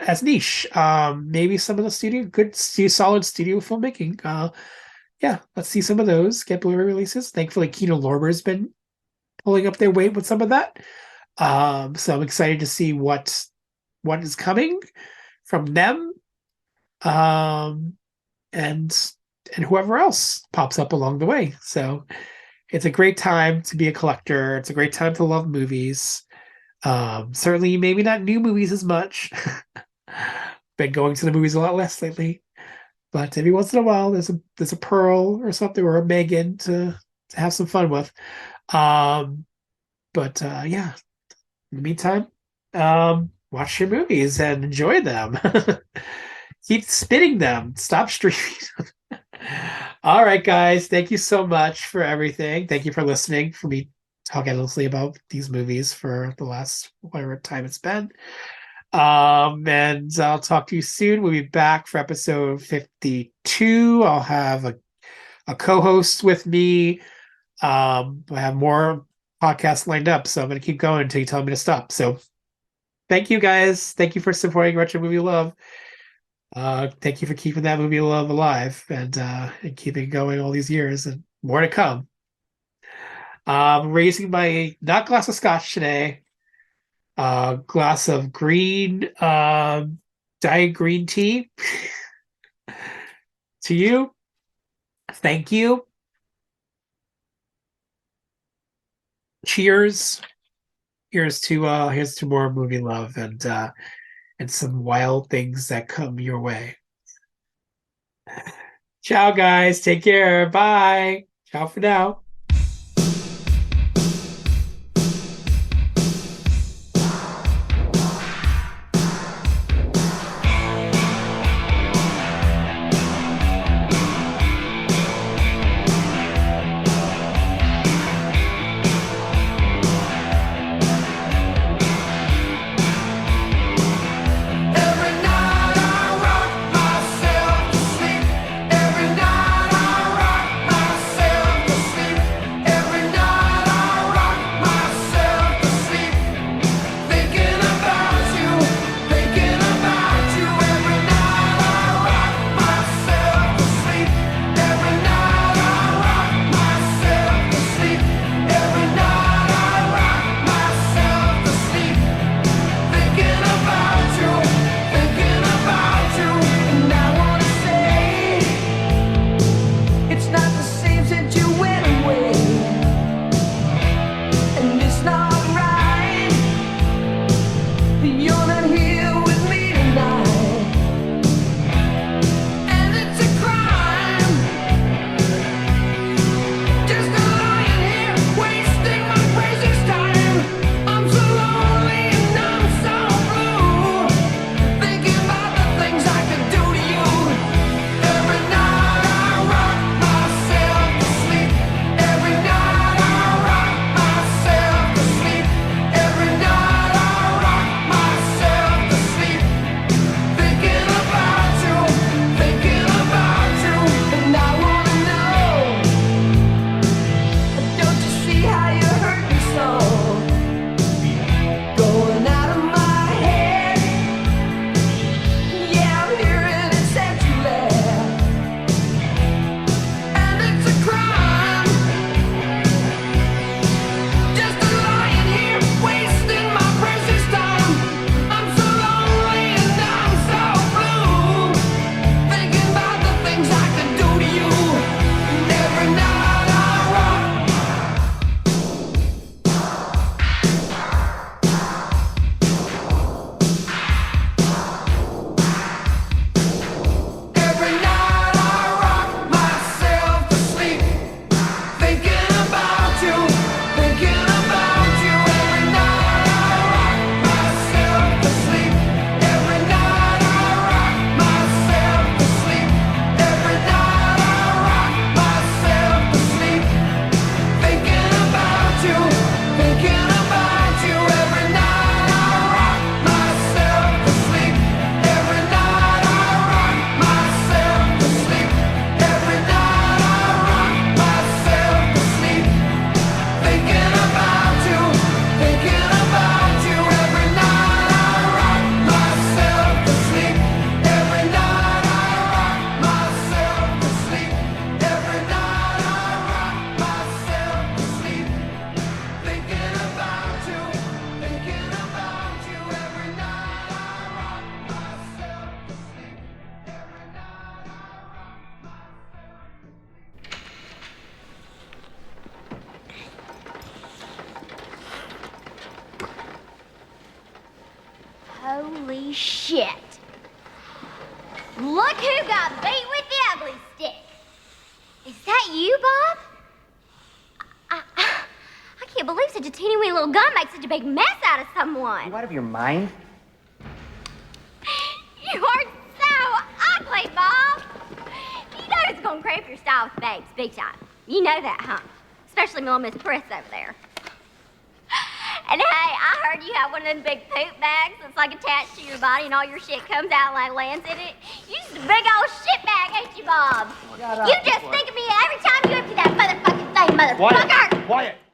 Speaker 1: as niche. Maybe some of the solid studio filmmaking. Yeah, let's see some of those get Blu-ray releases. Thankfully, Kino Lorber's been pulling up their weight with some of that. So I'm excited to see what is coming from them. And whoever else pops up along the way. So it's a great time to be a collector. It's a great time to love movies. Certainly, maybe not new movies as much. Been going to the movies a lot less lately. But every once in a while, there's a Pearl or something, or a Megan to to have some fun with. Um, but yeah, in the meantime, watch your movies and enjoy them. Keep spinning them. Stop streaming them. All right, guys. Thank you so much for everything. Thank you for listening, for me talking endlessly about these movies for the last whatever time it's been. And I'll talk to you soon. We'll be back for episode 52. I'll have a co-host with me. I have more podcasts lined up, so I'm going to keep going until you tell me to stop. So thank you, guys. Thank you for supporting Retro Movie Love. Thank you for keeping that movie love alive and keeping it going all these years, and more to come. Raising my not glass of scotch today, glass of green diet green tea to you. Thank you. Cheers. Here's to more movie love and some wild things that come your way. Ciao, guys. Take care. Bye. Ciao for now.
Speaker 2: Holy shit. Look who got beat with the ugly stick. Is that you, Bob? can't believe such a teeny wee little gun makes such a big mess out of someone.
Speaker 3: You out of your mind?
Speaker 2: You are so ugly, Bob. You know it's gonna cramp your style with babes, big time. You know that, huh? Especially little Miss Priss over there. And hey, I heard you have one of them big poop bags that's like attached to your body and all your shit comes out and like lands in it. You just a big old shit bag, ain't you, Bob? You just think of me every time you empty that motherfucking thing, motherfucker!
Speaker 3: Quiet!